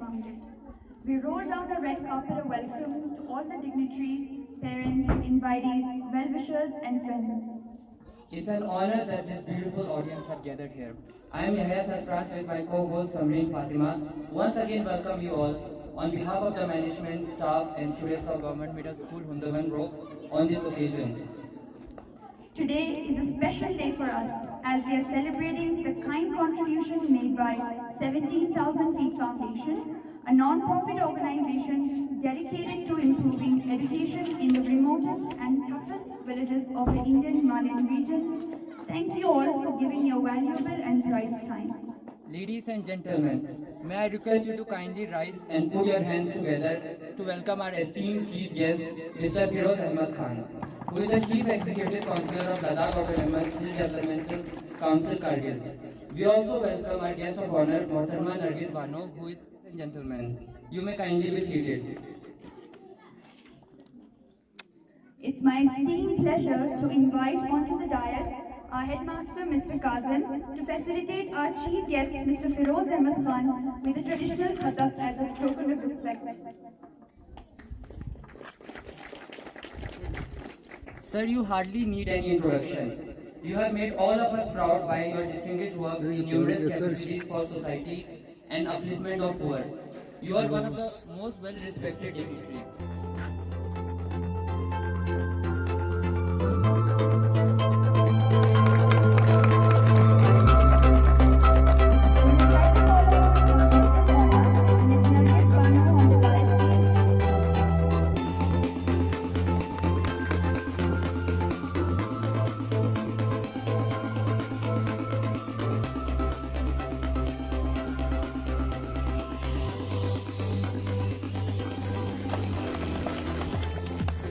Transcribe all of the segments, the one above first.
founded. We roll down a red carpet of welcome to all the dignitaries, parents, invitees, well-wishers, and friends. It's an honor that this beautiful audience have gathered here. I am Yahya Sarfraz with my co-host Samreen Fatima. Once again, welcome you all on behalf of the management, staff, and students of Government Middle School, Hundagan Road on this occasion. Today is a special day for us as we are celebrating the kind contribution made by 17,000 Feet Foundation, a non-profit organization dedicated to improving education in the remotest and toughest villages of the Indian Himalayan region. Thank you all for giving your valuable and priceless time. Ladies and gentlemen, may I request you to kindly rise and put your hands together to welcome our esteemed chief guest, Mr. Firoz Ahmed Khan, who is the Chief Executive Councillor of Ladakh Autonomous Hill Developmental Council, Kargil. We also welcome our guest of honor, Mohtarma Nargis Bano, who is, ladies and gentlemen, you may kindly be seated. It's my esteemed pleasure to invite onto the dais our headmaster, Mr. Kazim, to facilitate our chief guest, Mr. Firoz Ahmed Khan, with a traditional khatak as a token of respect. Sir, you hardly need any introduction. You have made all of us proud by your distinguished work in numerous capacities for society and upliftment of poor. You are one of the most well-respected dignitaries.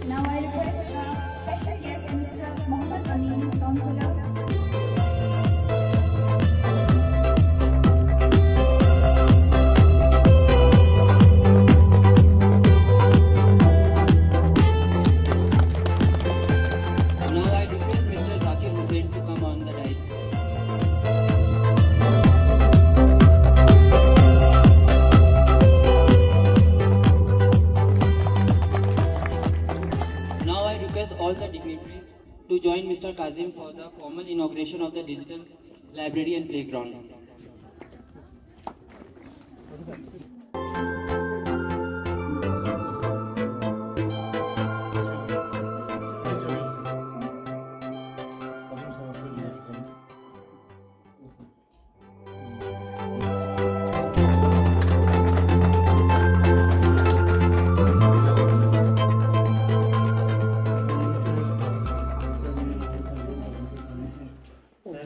Now I request our special guest, Mr. Mohammed Amin, Councillor. Now I request Mr. Zakir Hussain to come on the dais. Now I request all the dignitaries to join Mr. Kazim for the formal inauguration of the digital library and playground.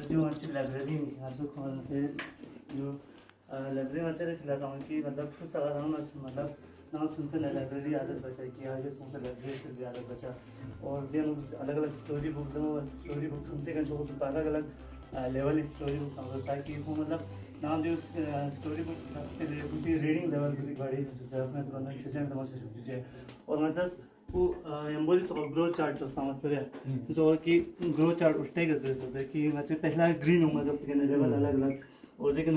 जो अच्छी library हासिल करने से जो library में चले खिलाता हूँ कि मतलब खुद सगा था मतलब ना सुनते ना लाइब्रेरी आदत बचा कि आगे सुनते लाइब्रेरी से भी आदत बचा और भी हम अलग अलग स्टोरी बुक सुनते हैं जो अलग अलग लेवल स्टोरी बुक ताकि वो मतलब नाम जो स्टोरी बुक से रीडिंग लेवल की बड़ी अपने दुकान से तमाशा और मतलब वो एम्बोली तो ग्रोथ चार्ट जो समझते हैं जो कि ग्रोथ चार्ट उठते ही होता है कि मतलब पहला ग्रीन होगा जब तक लेवल अलग अलग और लेकिन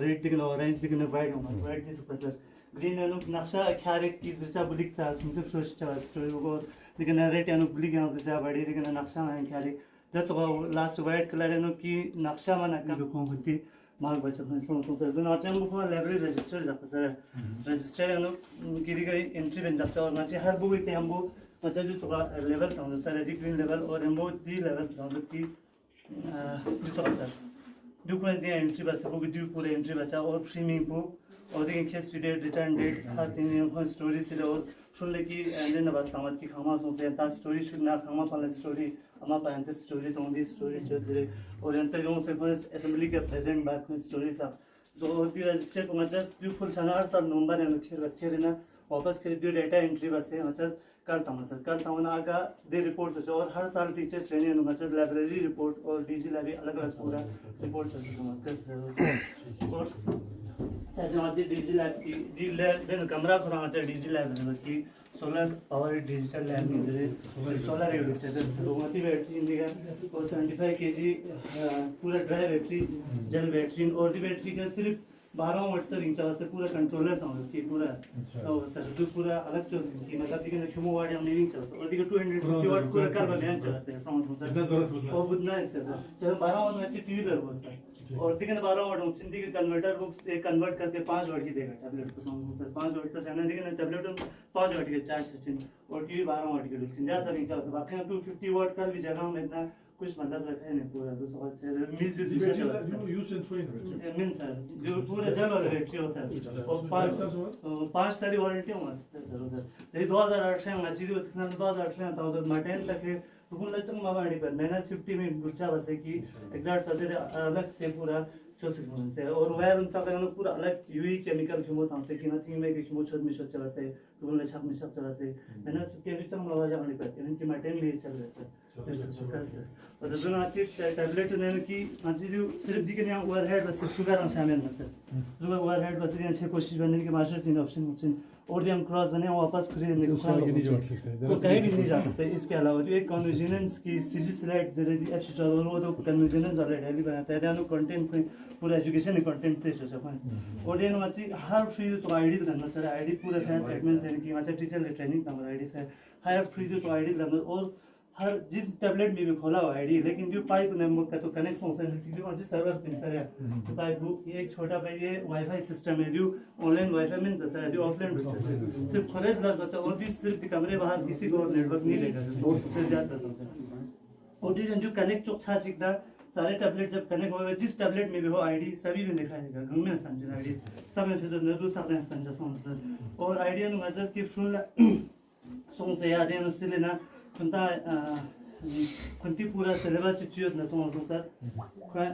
रेड लेकिन ऑरेंज लेकिन वाइट होगा वाइट की सुपर सर ग्रीन है नक्शा ख्याल एक चीज़ बच्चा बुलिक था सुनसे सोच चाह स्टोरी को लेकिन रेड है बुलिक यहाँ बच्चा बड़ी लेकिन नक्शा में ख्याल जब तो लास्ट वाइट कलर है कि नक्शा में ना दुखों होती मार्ग बच्चा सर तो नाचे हम बुक लाइब्रेरी रजिस्टर जाता सर रजिस्टर है कि दी गई एंट्री बन जाता और नाचे हर बुक इतने हम बुक मतलब जो तो लेवल था सर एडी ग्रीन लेवल और हम बुक दी लेवल था कि जो तो सर जो कोई दी एंट्री बस बुक दी पूरे एंट्री बचा और स्ट्रीमिंग बुक और देखिए केस पीरियड रिटर्न डेट हर दिन को स्टोरी से और सुन ले कि एंड न बस तामत की खामा सो से ता स्टोरी शुड ना खामा पाले स्टोरी अमा पाएंते स्टोरी तो दी स्टोरी चल रहे और अंतर जो से बस असेंबली के प्रेजेंट बात को स्टोरी सा जो दी रजिस्टर को मतलब ब्यूटीफुल छनार सब नंबर है खेर ना वापस कर दियो डेटा एंट्री बस है मतलब कल तमना आगा दे रिपोर्ट और हर साल टीचर ट्रेनिंग मतलब लाइब्रेरी रिपोर्ट और डीजी लाइब्रेरी अलग अलग पूरा रिपोर्ट चलता और सर जो आज डीजी लैब की डी लैब देन कमरा खुला अच्छा डीजी लैब में की सोलर पावर डिजिटल लैब में सोलर यूनिट है सोलर बैटरी इंडिया और 75 केजी पूरा ड्राई बैटरी जेल बैटरी और दी बैटरी का सिर्फ 12 वाट तक रिंग चला से पूरा कंट्रोलर था कि पूरा सर जो पूरा अलग चोस की मतलब दिखे क्यों वाट हम नहीं चला और दिखे 250 वाट पूरा कर बना चला से समझ और बुदना है सर चलो 12 वाट में अच्छी टीवी लग उसका और दिखे 12 वाट उस चिंदी के कन्वर्टर बुक्स एक कन्वर्ट करके 5 वाट की देगा टैबलेट को समझ सर 5 वाट तक है दिखे टैबलेट 5 वाट के चार्ज से और टीवी 12 वाट के चिंदी ज्यादा रिंग चला बाकी 250 वाट का भी जगह में इतना कुछ मतलब रखा है नहीं पूरा तो समझ मिस भी दिशा चला मीन सर जो पूरा जगह रेट हो सर और 5 साल वारंटी होगा सर ये 2008 में मस्जिद उसके 2008 में मार्टिन तक है हुकुम लचंग मावाड़ी पर -50 में गुच्छा बसे की एग्जैक्ट तसे अलग से पूरा चोसिक से और वायर उनसा करना पूरा अलग यूई केमिकल क्यों था से कि नथिंग में कि मोचर में शक चला से हुकुम ले छक में शक चला से -50 के चंग मावा जाने पर इनकी मार्टिन में चल रहा है और जो ना की टैबलेट ने की मस्जिद सिर्फ दिखे ना ओवरहेड बस शुगर और शामिल है सर जो ओवरहेड बस ये अच्छी कोशिश करने की मास्टर 3 ऑप्शन ओडियम क्रॉस बने वापस खरीदने को वो कहीं भी नहीं जा सकते इसके अलावा जो एक कन्वर्जेंस की सीजी स्लाइड जरे दी एप्स चलो वो तो कन्वर्जेंस वाले डेली बनाता है यानी कंटेंट पूरा एजुकेशन कंटेंट से जो है ओडियन में हर फ्री तो आईडी करना सर आईडी पूरा है एडमिन से कि अच्छा टीचर ले ट्रेनिंग नंबर आईडी है हर फ्री तो आईडी करना और हर जिस टैबलेट में भी खोला हुआ आईडी लेकिन जो पाइप नंबर का तो कनेक्ट फंक्शनलिटी जो जिस सर्वर पिन सर है तो पाइप ये एक छोटा भाई ये वाईफाई सिस्टम है जो ऑनलाइन वाईफाई में तो सर जो ऑफलाइन बच्चा सिर्फ खोलेज लग बच्चा और भी सिर्फ कमरे बाहर किसी को नेटवर्क नहीं लेगा से जा सकता है और जो कनेक्ट जो छा चिकना सारे टैबलेट जब कनेक्ट होगा जिस टैबलेट में भी हो आईडी सभी में दिखाएगा घर में स्थान आईडी सब में फिर नदू सब में स्थान जैसा और आईडी अनुसार की फुल सोंग से याद है उससे लेना kunta kunti pura syllabus situation na somo sir kwa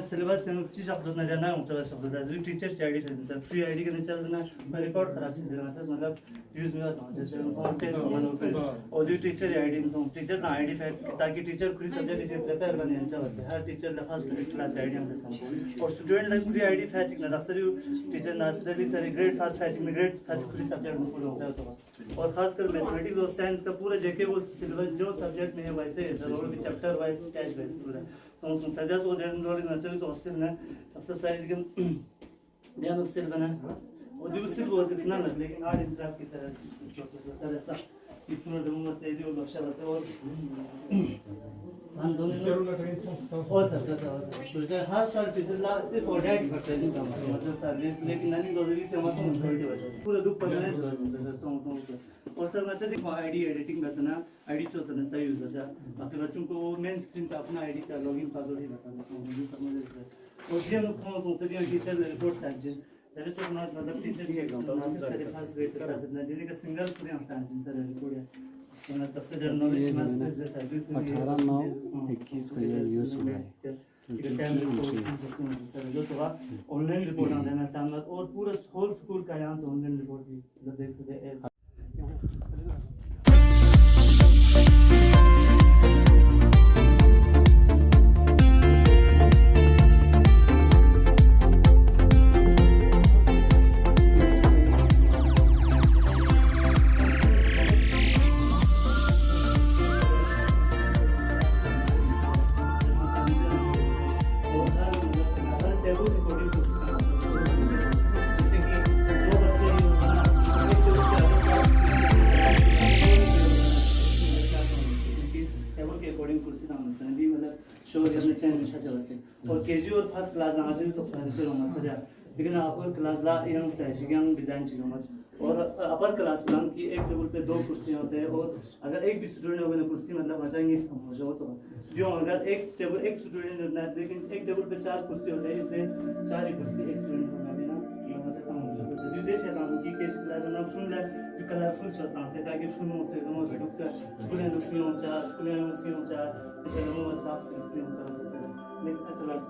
syllabus se chi shab na jana ho chala shab da जो टीचर से आईडी है सर फ्री आईडी के चल ना रिकॉर्ड खराब से देना सर मतलब यूज में आता है जैसे ऑन टेस्ट और जो टीचर आईडी में टीचर ना आईडी फैक्ट ताकि टीचर पूरी सब्जेक्ट के प्रिपेयर बने अच्छा बस हर टीचर ला फर्स्ट क्लास आईडी हम देता और स्टूडेंट ला पूरी आईडी फैचिंग ना अक्सर teacher naturally sir grade fast फैचिंग में ग्रेड फास्ट पूरी सब्जेक्ट में पूरा होता है और खासकर मैथमेटिक्स और साइंस का पूरा जेके वो सिलेबस जो सब्जेक्ट में है वैसे जरूर भी चैप्टर वाइज कैच वाइज पूरा तो सजा तो जनरल नेचुरली तो उससे ना एक्सरसाइज के ध्यान उससे बना और जो सिर्फ वो सिक्सना ना लेकिन आर्ट एंड क्राफ्ट की तरह ऐसा इतना दूंगा से जो लक्ष्य बस और हम दोनों और सर तो हर साल पिछला सिर्फ ऑडिट करते हैं मतलब सर लेकिन नहीं दो दिन से मत पूरा दुख पड़ने और सर मैं देखो आईडी एडिटिंग करना आईडी चोसना सही यूज करना बाकी बच्चों को मेन स्क्रीन पे अपना आईडी का लॉगिन पासवर्ड ही बताना समझ और ये लोग कौन सोचते हैं टीचर रिपोर्ट चाहिए तेरे तो ना मतलब टीचर ही एकदम तो सारे फास्ट रेट कर सकते हैं जिन्हें का सिंगल पूरे हम टाइम सर रिपोर्ट है तब से जर्नलिस्ट में 18/9/21 को ये यूज हुआ है जो तो ऑनलाइन रिपोर्ट आना देना टाइम और पूरा होल स्कूल का यहाँ से ऑनलाइन रिपोर्ट भी देख सकते हैं और केजी और फर्स्ट क्लास ना आज तो फर्नीचर होना सर लेकिन अपर क्लास ला यंग से यंग डिजाइन चाहिए मत और अपर क्लास प्लान की एक टेबल पे 2 कुर्सियां होते हैं और अगर एक भी स्टूडेंट होगा ना कुर्सी मतलब बचाएंगे इस कम हो जाओ तो जो अगर एक स्टूडेंट होता है लेकिन एक टेबल पे 4 कुर्सी होते हैं इसलिए 4 ही कुर्सी एक स्टूडेंट होगा देना मतलब कम हो सकता है जो देखे ना कि केस क्लास ना सुन ले जो कलरफुल चलता है ताकि सुन हो से दो से स्कूल में उसमें हो जा चलो वो साफ से हो जा next class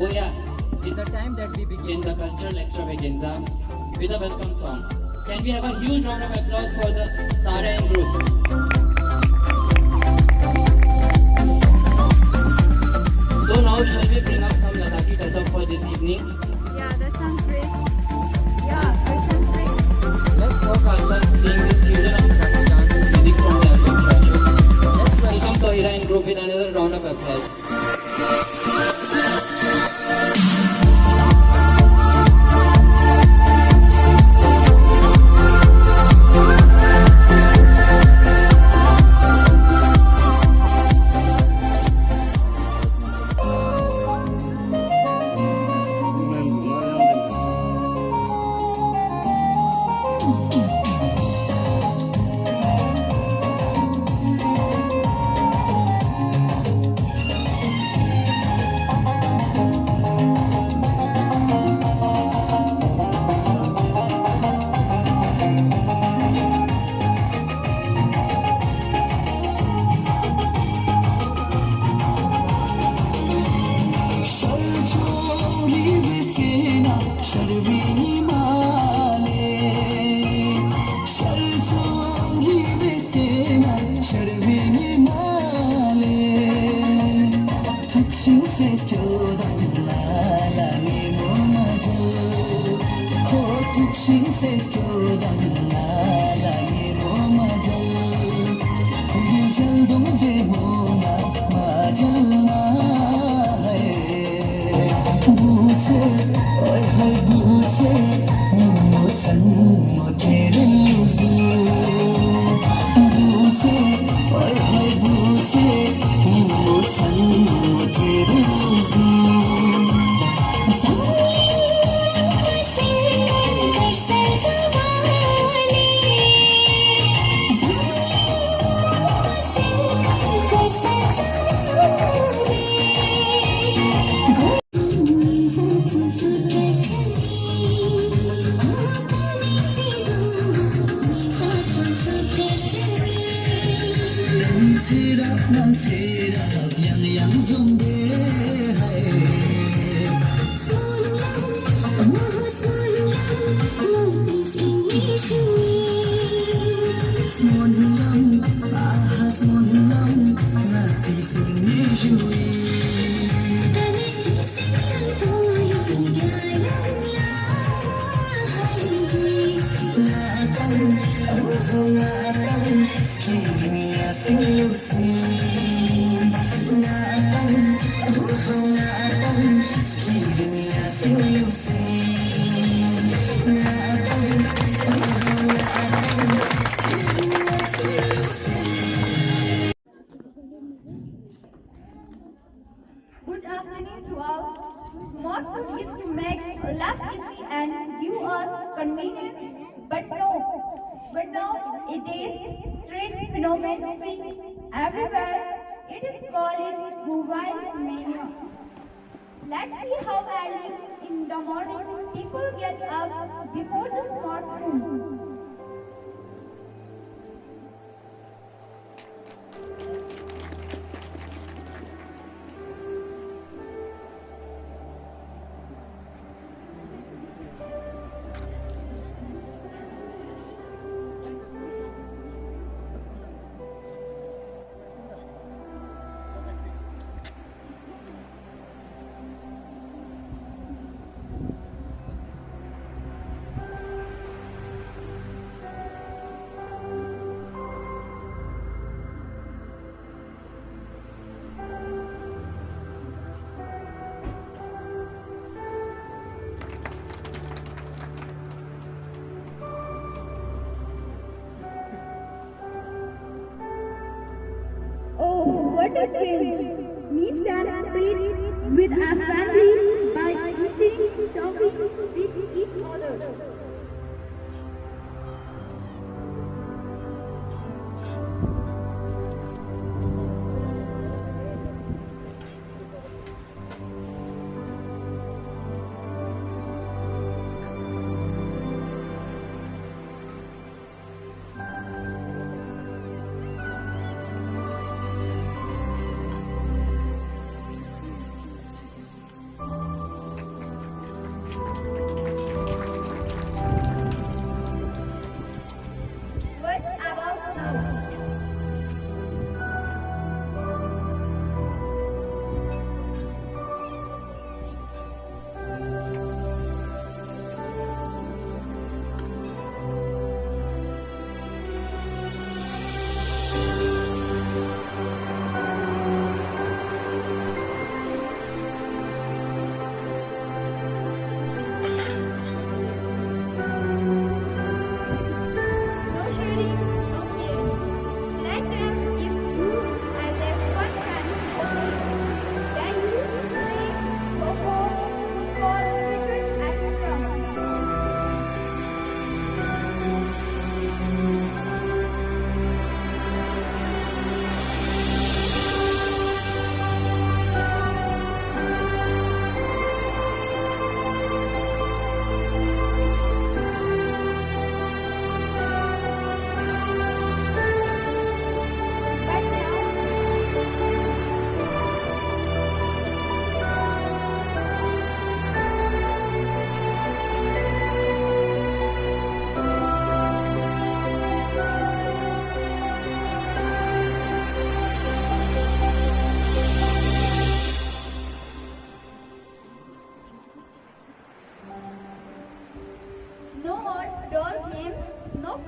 Oh yeah, it's the time that we begin the cultural extravaganza with a welcome song. Can we have a huge round of applause for the Sarayan group? So now shall we bring up some Ladakhi touch-up for this evening? Yeah, that sounds great. Yeah, that sounds great. Let's walk ourselves seeing this fusion of Ladakhi dance and music from the album structure. Let's welcome Tahira and group with another round of applause. Good afternoon to all. Smartphone is to make life easy and give us convenience, but nowadays strange phenomenon everywhere. It is called mobile mania. Let's see how early in the morning people get up before the smartphone. What a change! Meet and spread with a family by eating, talking with each other.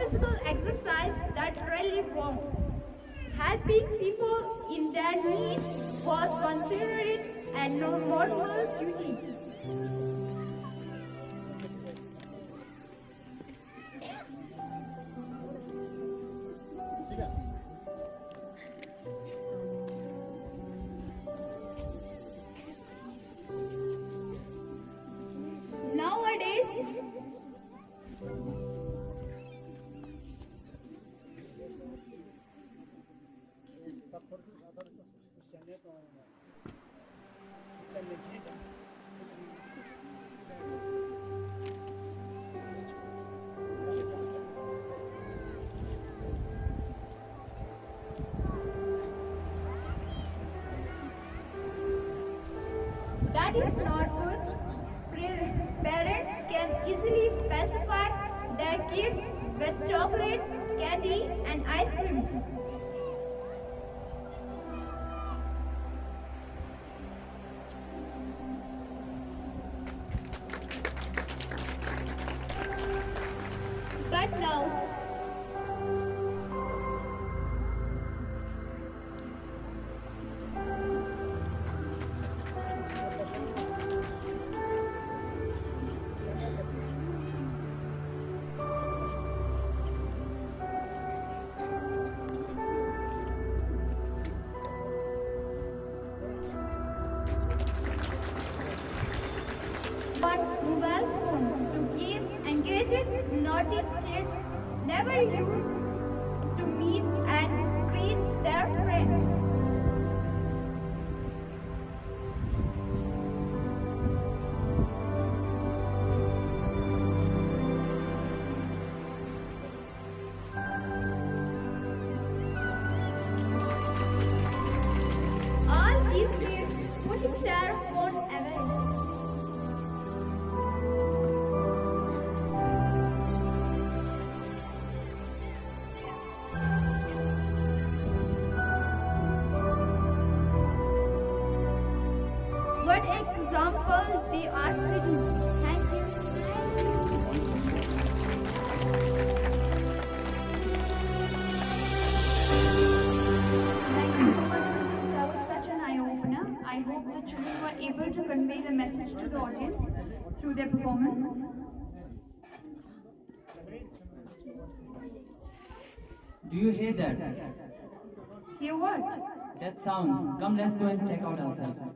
physical exercise that really worked. Helping people in their need was considered a normal duty. Nowadays, that is not good. Parents can easily pacify their kids with chocolate, candy, and ice cream. But now, one mobile phone to keep engaged naughty kids never used to meet and greet their friends. All these kids putting their phone away. What example they are setting. Thank you. Thank you so much. That was such an eye-opener. I hope the children were able to convey the message to the audience through their performance. Do you hear that? Hear what? That sound. Come, let's go and check out ourselves.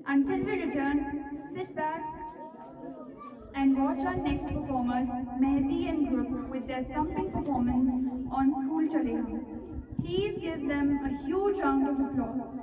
Until we return, sit back and watch our next performers, Mehdi and group, with their thumping performance on School Chaleha. Please give them a huge round of applause.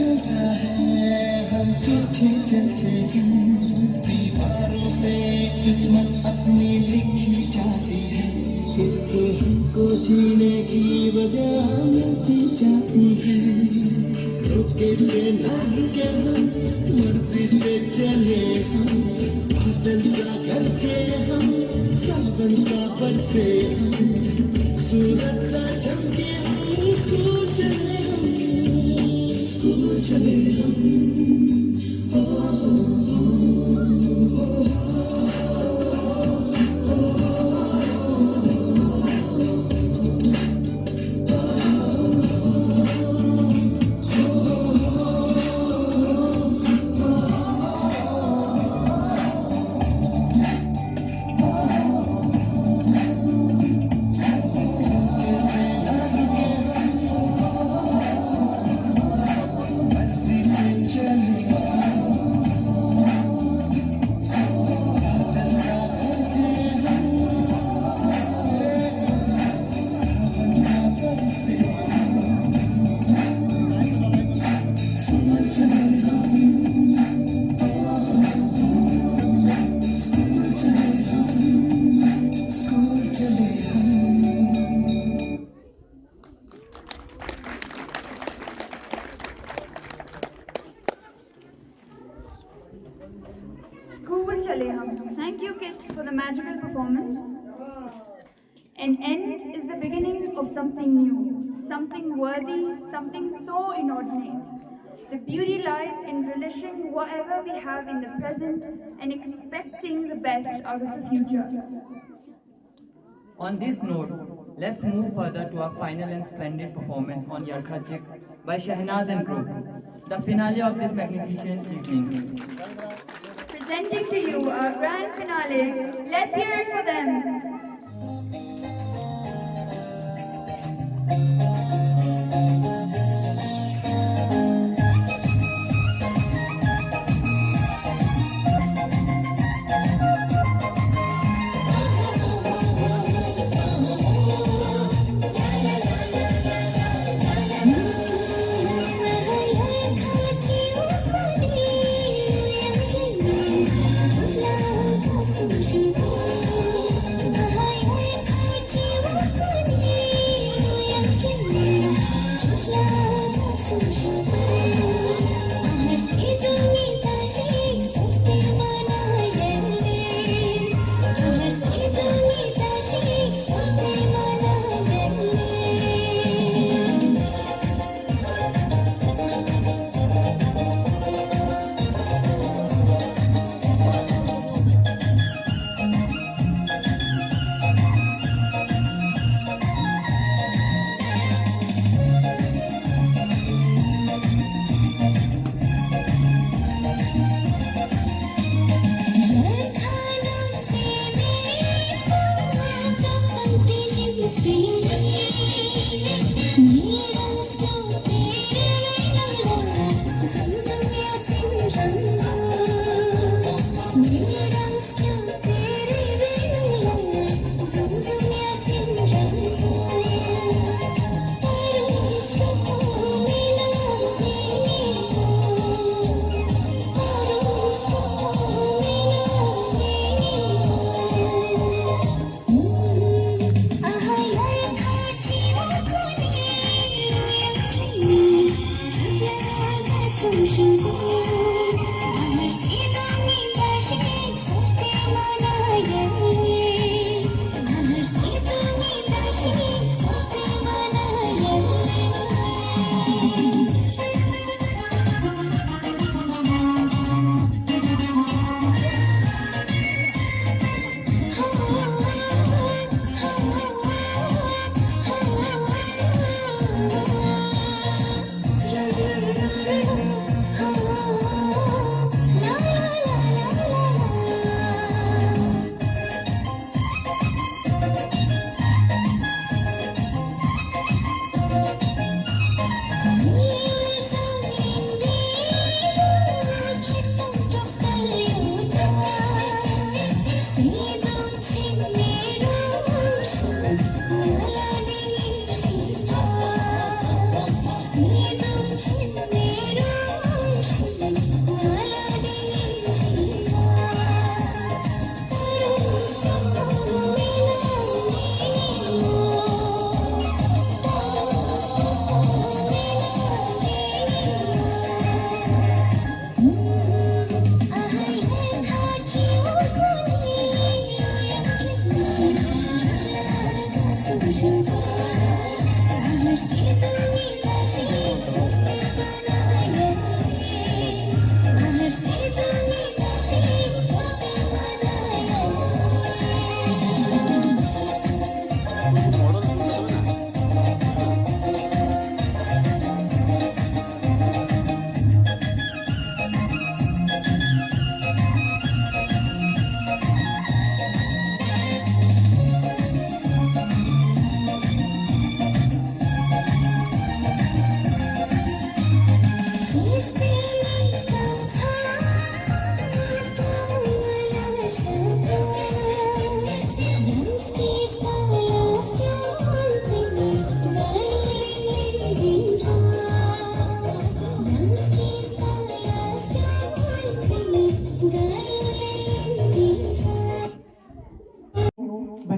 चलता है हम पीछे चलते हैं, दीवारों पे किस्मत अपनी लिखी जाती है, इससे हमको जीने की वजह मिलती जाती है। रोके से ना रुके हम, मर्जी से चले हम, बादल सा गरजे हम, सावन सा बरसे हम, सूरज सा चमके हम, स्कूल चले हम, स्कूल चले हम। School Chale Hum. Thank you, kids, for the magical performance. An end is the beginning of something new, something worthy, something so inordinate. The beauty lies in relishing whatever we have in the present and expecting the best out of the future. On this note, let's move further to our final and splendid performance on Yarkha Chik by Shahnaz and group, the finale of this magnificent evening. Presenting to you our grand finale, let's hear it for them.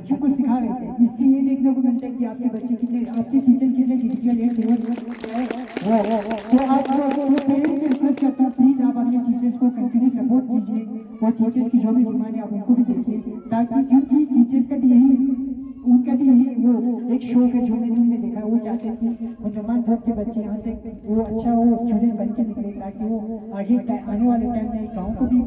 बच्चों को सिखा रहे थे। इससे ये देखने को मिलता है कि आपके बच्चे कितने, आपके टीचर्स कितने डिजिटल है। तो आप पेरेंट्स से रिक्वेस्ट करता हूँ प्लीज़ आप अपने टीचर्स को कंटिन्यू सपोर्ट कीजिए और टीचर्स की जो भी डिमांड है आप उनको भी देखिए, ताकि क्योंकि टीचर्स का भी यही, उनका भी यही वो एक शौक है जो मैंने उनमें देखा। वो चाहते हैं कि मुसलमान बोर्ड के बच्चे यहाँ से वो अच्छा वो स्टूडेंट बन के निकले, ताकि वो आगे आने वाले टाइम में गाँव को भी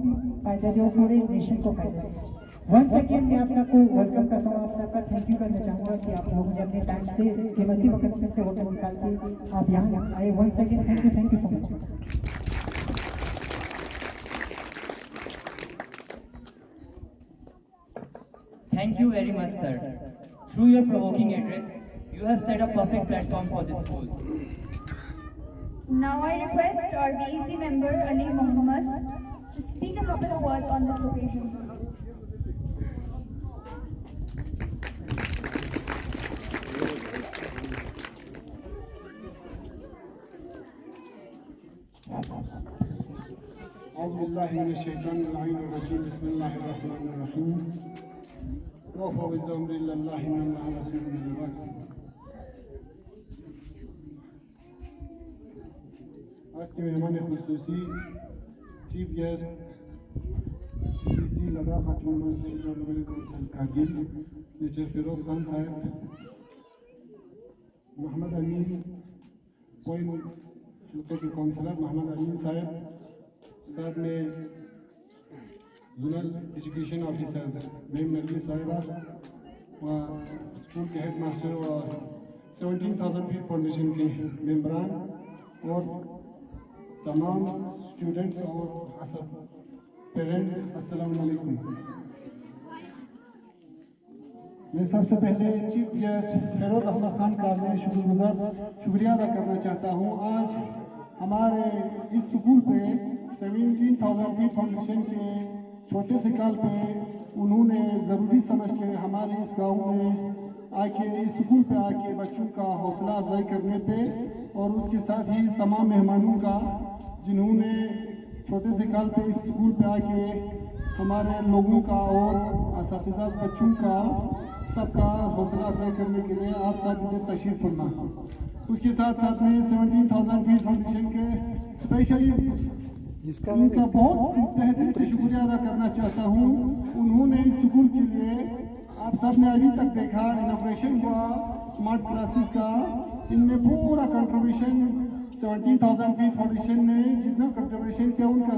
फायदा दे और पूरे नेशन को फायदा दे। वंस अगेन मैं आप सबको वेलकम करता हूँ, आप सबका थैंक यू करना चाहूँगा कि आप लोगों ने अपने टाइम से कीमती वक्त में से वक्त निकाल के आप यहाँ आए। Once again thank you so much. Thank you very much, sir. Through your provoking address, you have set a perfect platform for the school. Now I request our VEC member Ali Mohammed to speak a couple of words on this occasion. आज के मेहमान खुसूसी chief guest CBC Ladakh autonomous development council Kargil teacher Firoz Khan Sahab, Mohammad अमीन point हल्के के counsellor Mohammad अमीन साहब, साथ में zonal education officer ma'am Nargis साहिबा व स्कूल के हेड मास्टर और 17,000 फीट फाउंडेशन के मेम्बरान और तमाम स्टूडेंट्स और पेरेंट्स, अस्सलाम वालेकुम। मैं सबसे पहले चीफ गेस्ट फिरोज अहमद खान का मैं शुक्रिया अदा करना चाहता हूँ। आज हमारे इस स्कूल पे 17,000 फीट फाउंडेशन के छोटे से काल पे उन्होंने ज़रूरी समझ के हमारे इस गांव में आके इस स्कूल पे आके बच्चों का हौसला अफजाई करने पे और उसके साथ ही तमाम मेहमानों का जिन्होंने छोटे से काल पे इस स्कूल पे आके हमारे लोगों का और असातिज़ा बच्चों का सबका हौसला अफजाई करने के लिए आप सब तशरीफ़ फरमा। उसके साथ साथ में 17,000 फीट फाउंडेशन के स्पेशली उनका बहुत तहे दिल से शुक्रिया अदा करना चाहता हूँ। उन्होंने इस स्कूल के लिए आप सब ने अभी तक देखा इनोग्रेशन हुआ स्मार्ट क्लासेस का, इनमें पूरा कंट्रीब्यूशन 17,000 फीट फाउंडेशन ने जितना कंट्रीब्यूशन किया उनका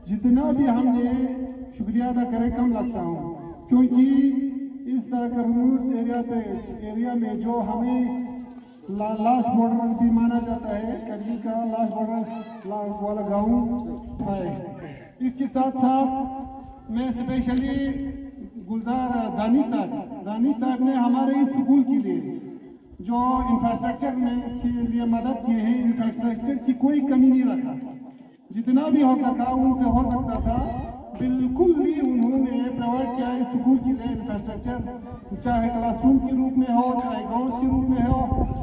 जितना भी हमने शुक्रिया अदा करे कम लगता हूँ, क्योंकि इस तरह का रूरल एरिया में जो हमें लास्ट बॉर्डर भी माना जाता है, करगिल का लास्ट बॉर्डर वाला गाँव है। इसके साथ साथ मैं स्पेशली गुलजार दानिश साहब ने हमारे इस स्कूल के लिए जो इंफ्रास्ट्रक्चर में के लिए मदद की है, इंफ्रास्ट्रक्चर की कोई कमी नहीं रखा, जितना भी हो सका उनसे हो सकता था बिल्कुल भी उन्होंने प्रोवाइड किया इस स्कूल के लिए इंफ्रास्ट्रक्चर, चाहे क्लासरूम के रूप में हो चाहे ग्राउंड के रूप में हो,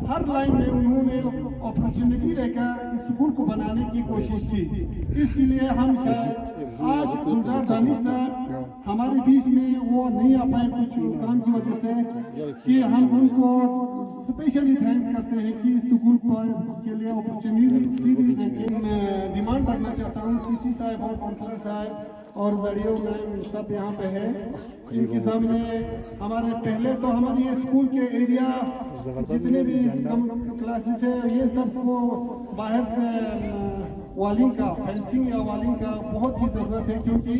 हर लाइन में उन्होंने अपॉर्चुनिटी लेकर इस स्कूल को बनाने की कोशिश की। इसके लिए हम शायद आज गुलजार दानिश साहब हमारे बीच में वो नहीं आ पाए कुछ काम की वजह से, कि हम उनको स्पेशली थैंक्स करते हैं कि इस स्कूल के लिए अपॉर्चुनिटी डिमांड करना चाहता हूँ। CC साहब और काउंसलर साहब और जरियो में सब यहाँ पे है, इनके सामने हमारे पहले तो हमारे ये स्कूल के एरिया जितने भी क्लासेस है ये सबको बाहर से वालिंग का फेंसिंग या वालिंग का बहुत ही ज़रूरत है, क्योंकि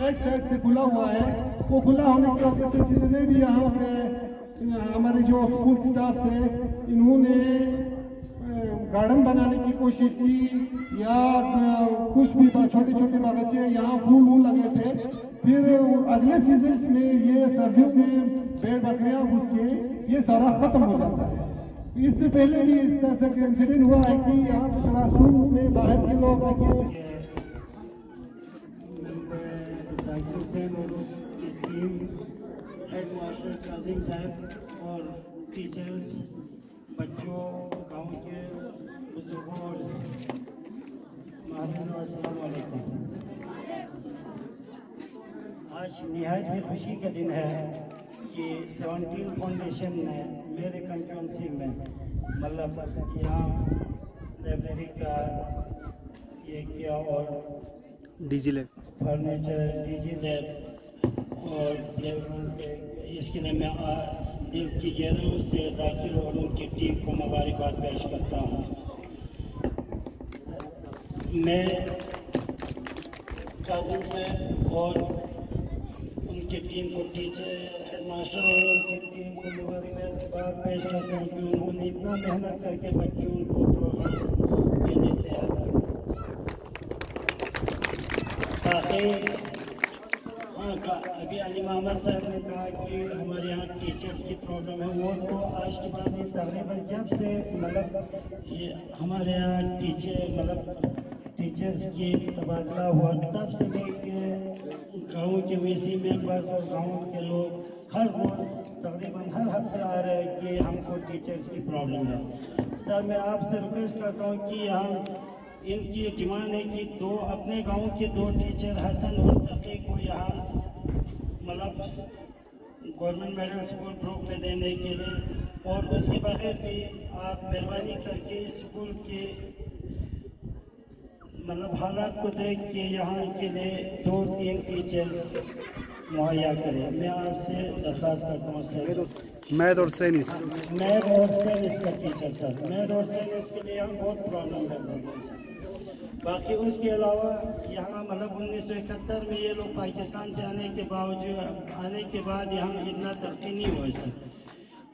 एक साइड से खुला हुआ है। वो खुला होने की वजह से जितने भी यहाँ पे हमारे जो स्कूल स्टाफ है इन्होंने गार्डन बनाने की कोशिश की या कुछ भी छोटे छोटे बगीचे यहाँ फूल लगे थे। फिर अगले सीजन में ये सर्दियों में भेड़ बकरियाँ घुस के ये सारा खत्म हो जाता है। इससे पहले भी इस तरह से इंसिडेंट हुआ है कि यहाँ क्लासरूम में बाहर के लोग आके हेडमास्टर काजिम साहब और टीचर्स, बच्चों, गांव के बुजुर्गों और अस्सलाम वालेकुम। आज निहायत ही खुशी का दिन है कि 17 फाउंडेशन ने मेरे कंस्टिट्यूंसी में मतलब यहाँ लाइब्रेरी का ये किया और DG lab furniture DG lab और इसके लिए मैं दिल की गहराइयों से जाकिर और उनकी टीम को मुबारकबाद पेश करता हूँ। मैं काजिम से और उनकी टीम को टीचर हेडमास्टर और उनकी टीम को मुबारकबाद पेश करता हूँ कि उन्होंने इतना मेहनत करके बच्चों को प्रोग्राम के लिए तैयार किया। बाकी अभी अली मोहम्मद साहब ने कहा कि हमारे यहाँ टीचर्स की प्रॉब्लम है, वो तो आज के बाद नहीं, तकरीबन जब से मतलब ये हमारे यहाँ टीचर्स की तबादला हुआ तब से लेके गाँव के वीसी मेंबर्स और गाँव के लोग हर रोज़ तकरीबन हर हफ्ते आ रहे हैं कि हमको टीचर्स की प्रॉब्लम है। सर मैं आपसे रिक्वेस्ट करता हूँ कि हम इनकी डिमांड है कि अपने गांव के 2 टीचर हसन और तकी को यहाँ मतलब गवर्नमेंट मिडिल स्कूल ग्रुप में देने के लिए, और उसके बगैर भी आप मेहरबानी करके इस स्कूल के मतलब हालात को देख के यहाँ के लिए 2-3 टीचर मुहैया करें। मैं आपसे दरख्वास्त करता हूँ सर। मैथ और साइंस का टीचर सर, मैथ और साइंस के लिए यहाँ बहुत प्रॉब्लम है। बाकी उसके अलावा यहाँ मतलब 1971 में ये लोग पाकिस्तान से आने के बाद यहाँ इतना तरक्की नहीं हुआ सर।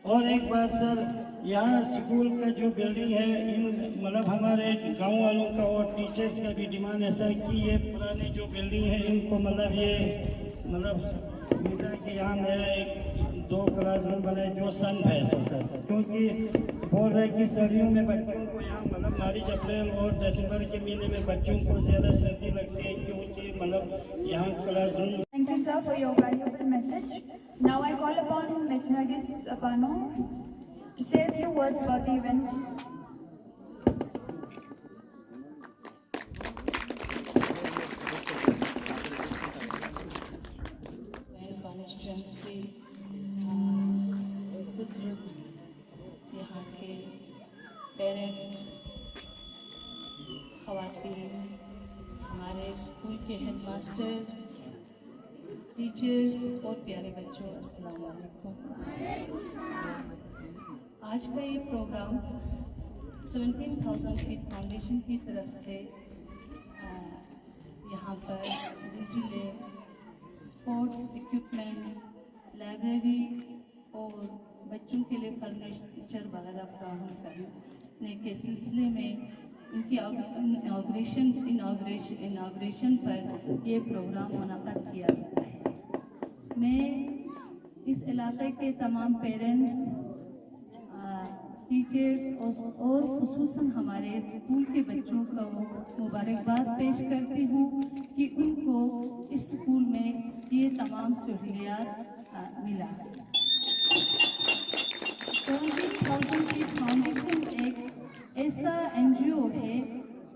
और एक बात सर, यहाँ स्कूल का जो बिल्डिंग है इन मतलब हमारे गांव वालों का और टीचर्स का भी डिमांड है सर कि ये पुराने जो बिल्डिंग है इनको मतलब ये मतलब मिला कि यहाँ मेरा एक 2 क्लासरूम बनाए जो सन है सर, क्योंकि बोल रहे कि सर्दियों में बच्चों को यहाँ मतलब मार्च अप्रैल और दिसंबर के महीने में बच्चों को ज़्यादा सर्दी लगती है क्योंकि मतलब यहाँ classroom. Thank you, sir, for your valuable message. Now I call upon Ms. Nargis Abano to say a few words about the event. यहाँ के पेरेंट्स, ख़वातीन, हमारे स्कूल के हेडमास्टर, टीचर्स और प्यारे बच्चों, अस्सलाम वालेकुम। आज का ये प्रोग्राम 17,000 फीट फाउंडेशन की तरफ से यहाँ पर डीजी स्पोर्ट्स इक्विपमेंट्स, लाइब्रेरी और बच्चों के लिए फर्नीचर वगैरह फराहम करने के सिलसिले में उनकी इनाग्रेशन पर ये प्रोग्राम मुनक़्क़द किया गया है। मैं इस इलाके के तमाम पेरेंट्स, टीचर्स और खुसूसन हमारे स्कूल के बच्चों को मुबारकबाद पेश करती हूँ कि उनको इस स्कूल में ये तमाम सहूलियात मिला। 17,000 की फाउंडेशन एक ऐसा NGO है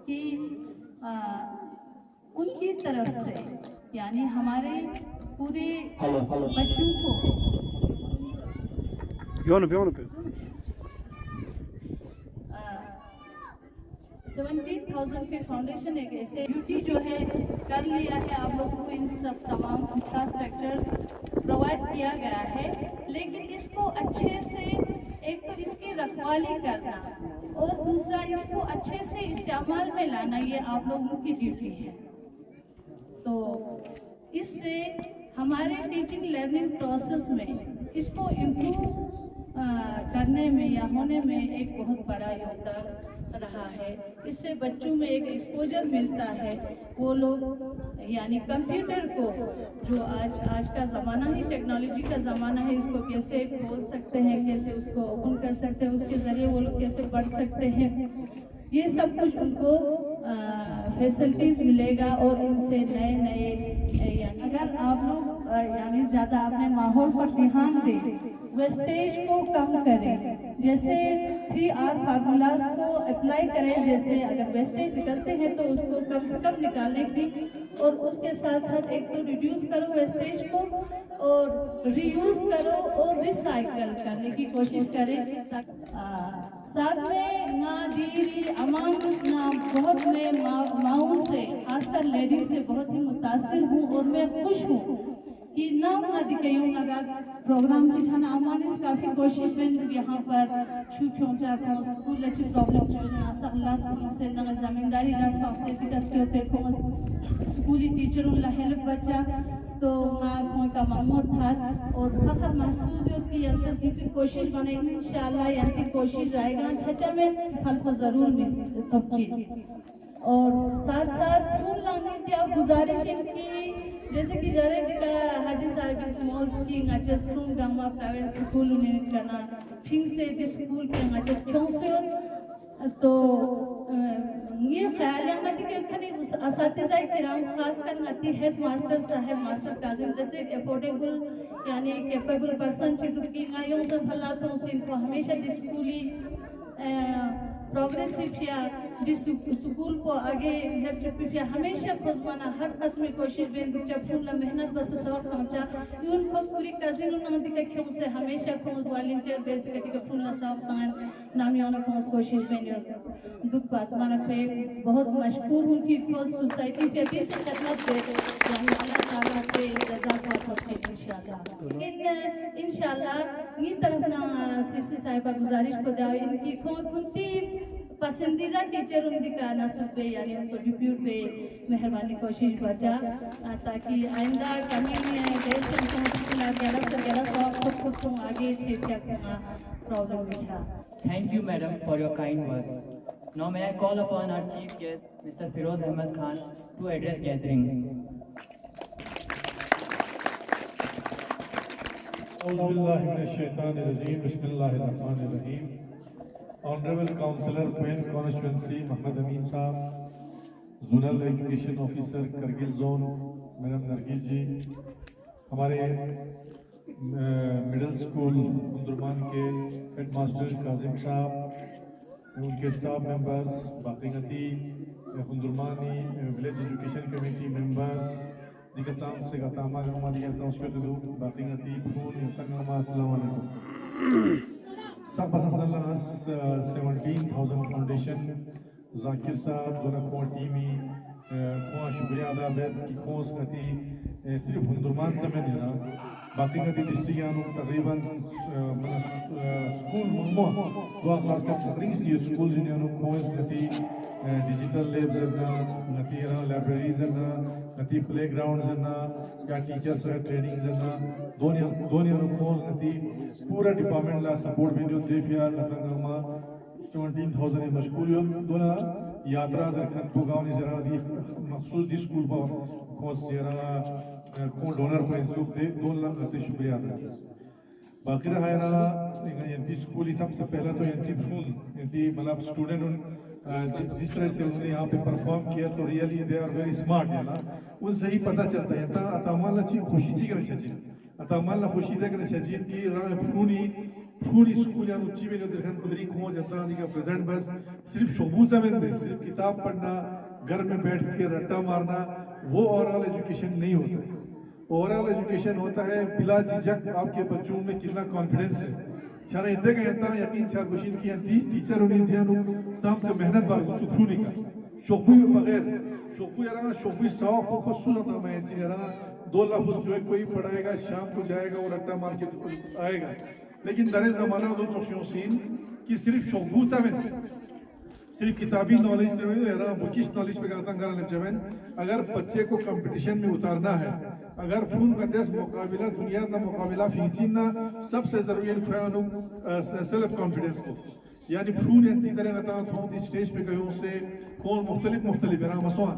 कि उनकी तरफ से यानी हमारे पूरे बच्चों को 17,000 फीट फाउंडेशन एक ऐसे ड्यूटी जो है कर लिया है। आप लोगों को इन सब तमाम इंफ्रास्ट्रक्चर प्रोवाइड किया गया है, लेकिन इसको अच्छे से एक तो इसकी रखवाली करना और दूसरा इसको अच्छे से इस्तेमाल में लाना, ये आप लोगों की ड्यूटी है। तो इससे हमारे टीचिंग लर्निंग प्रोसेस में इसको इम्प्रूव करने में या होने में एक बहुत बड़ा योगदान रहा है। इससे बच्चों में एक एक्सपोजर मिलता है। वो लोग यानी कंप्यूटर को जो आज का ज़माना ही टेक्नोलॉजी का ज़माना है, इसको कैसे खोल सकते हैं, कैसे उसको ओपन कर सकते हैं, उसके ज़रिए वो लोग कैसे पढ़ सकते हैं, ये सब कुछ उनको फैसिलिटीज़ मिलेगा। और इनसे नए अगर आप लोग यानी ज़्यादा अपने माहौल पर ध्यान दें, वेस्टेज को कम करें, जैसे 3R फार्मूलाज को अप्लाई करें। जैसे अगर वेस्टेज निकलते हैं तो उसको कम से कम निकालने की और उसके साथ साथ एक तो रिड्यूस करो वेस्टेज को और रीयूज करो और रिसाइकल करने की कोशिश करें। साथ में ना दीदी अमान ना बहुत मैं माओ से खासकर लेडीज से बहुत ही मुतासिर हूँ और मैं खुश हूँ कि नाम ना दिखाऊँ अगर प्रोग्राम की छाना अमान इस काफ़ी कोशिश में यहाँ पर छू पहुँचा को स्कूल अच्छी प्रॉब्लम जो ना सल्ला से ना जमींदारी रास्ता से दिक्कत होते को स्कूली टीचरों ला हेल्प बच्चा तो माँ कोई का मामूद था और फखर महसूस जो की अंतर की कोशिश बने इंशाल्लाह यहाँ की कोशिश रहेगा छचा में फल को जरूर मिल तब चीज और साथ साथ फूल लाने की गुजारिश है कि जैसे कि जरे दिखा हाजी साहब स्मॉल स्कीम अच्छे फ्रूम गामा प्राइवेट स्कूल उन्हें करना फिर से स्कूल के अच्छे क्यों से तो ये ख्याल रखना कि खनी असातिज़ा किराम खासकर नती हेड मास्टर साहब मास्टर काजिम जैसे एफोर्डेबल यानी कैपेबल पर्सन चिटुकी नायों से फलातों से इनको हमेशा स्कूली प्रोग्रेसिव या स्कूल को आगे हेल्प चुकी हमेशा खुशमाना हर कस्म कोशिश बेंदु जब फूल मेहनत बस सवाल पहुंचा यून खुश पूरी काजिन नंदी के क्यों से हमेशा खुश वॉलंटियर बेस के कि फूल साफ तान नामियों ने खुश कोशिश बेंदु दुख बात माना पे बहुत मशहूर हूं कि खुश सोसाइटी पे दिल से खिदमत दे यानी अल्लाह ताला पे रजा का होती इंशाल्लाह ये तरफ ना सीसी साहिबा गुजारिश को दे इनकी खुद पसंदीदा टीचर उनकी का नस्ल पे यानी उनको डिप्यूट पे मेहरबानी कोशिश बचा ताकि आइंदा कमी में देश को आगे प्रॉब्लम बिछा। Thank you, madam, for your kind words. Now may I call upon our chief guest, Mr. Firoz Ahmed Khan, to address gathering. Honorable Councillor Queen Constituency Mohammed Amin Saab, Zonal Education Officer Kargil Zone Madam Nargis जी, हमारे middle school कुंदरमान के headmaster Kazim Sahab, उनके staff members, बाकीगती कुंदरमानी village education committee members, दिक्कताम से गतामा गमा दिया तौसीक़ दो बाकीगती खून तकनमा अस्सलाम वालेकुम। सब पसंद 17,000 फाउंडेशन जाकिर साहब दोनों को टीमी को शुक्रिया अदा बेद की कोस कती सिर्फ हुंदुरमान समय देना बाकी कती डिस्ट्रिक्ट तकरीबन स्कूल मुम्मो तो खास कर छतरी सी स्कूल जिन्हें कोस कती डिजिटल लैब्स ना नती लाइब्रेरीज ना नती प्लेग्राउंड्स ना या टीचर्स ट्रेनिंग्स ना दोनों कोस कती पूरा डिपार्टमेंट ला सपोर्ट में जो देफिया लखनऊ 17,000 मशगूलियत दोनों यात्रा जरखन को गाँव ने जरा दी मखसूस दी स्कूल पर कोस जरा को डोनर को इंतुक दे 2 लाख करते शुक्रिया अदा बाकी रहा है ना ये स्कूल ही सबसे पहला तो ये फूल ये मतलब स्टूडेंट जिस तरह से उसने यहाँ पे परफॉर्म किया तो really they are very smart है ना उनसे ही पता चलता है ता अतामाला ची खुशी ची करे चाहिए अतामाला खुशी दे करे चाहिए कि राह फूनी स्कूल या उच्ची में जो दरखन कुदरी को जाता है का प्रेजेंट बस सिर्फ शोबूसा में नहीं सिर्फ किताब पढ़ना घर में बैठ के रट्टा मारना वो ओवरऑल एजुकेशन नहीं होता। ओवरऑल एजुकेशन होता है बिला झिझक आपके बच्चों में कितना कॉन्फिडेंस है छाना इंदे का यंता यकीन छा गुशिन की अंती टीचर उन्हें ध्यान साम से मेहनत बार सुखूनी का शोबू बगैर शोबू यारा शोबू सौ को सुनता मैं यारा 2 लफ्ज जो कोई पढ़ाएगा शाम को जाएगा और रट्टा मार के आएगा लेकिन दरे ज़माना दो सोशियों कि सिर्फ शोबूसा में सिर्फ किताबी नॉलेज से यारा बुकिश नॉलेज पे गाता कर जबन अगर बच्चे को कंपटीशन में उतारना है अगर फून का देश मुकाबला दुनिया का मुकाबला फिंचीना सबसे जरूरी है सेल्फ कॉन्फिडेंस को यानी फून एंटी तरह गता थोड़ी स्टेज पे कहीं से कौन मुख्तलिफ यारा मसवा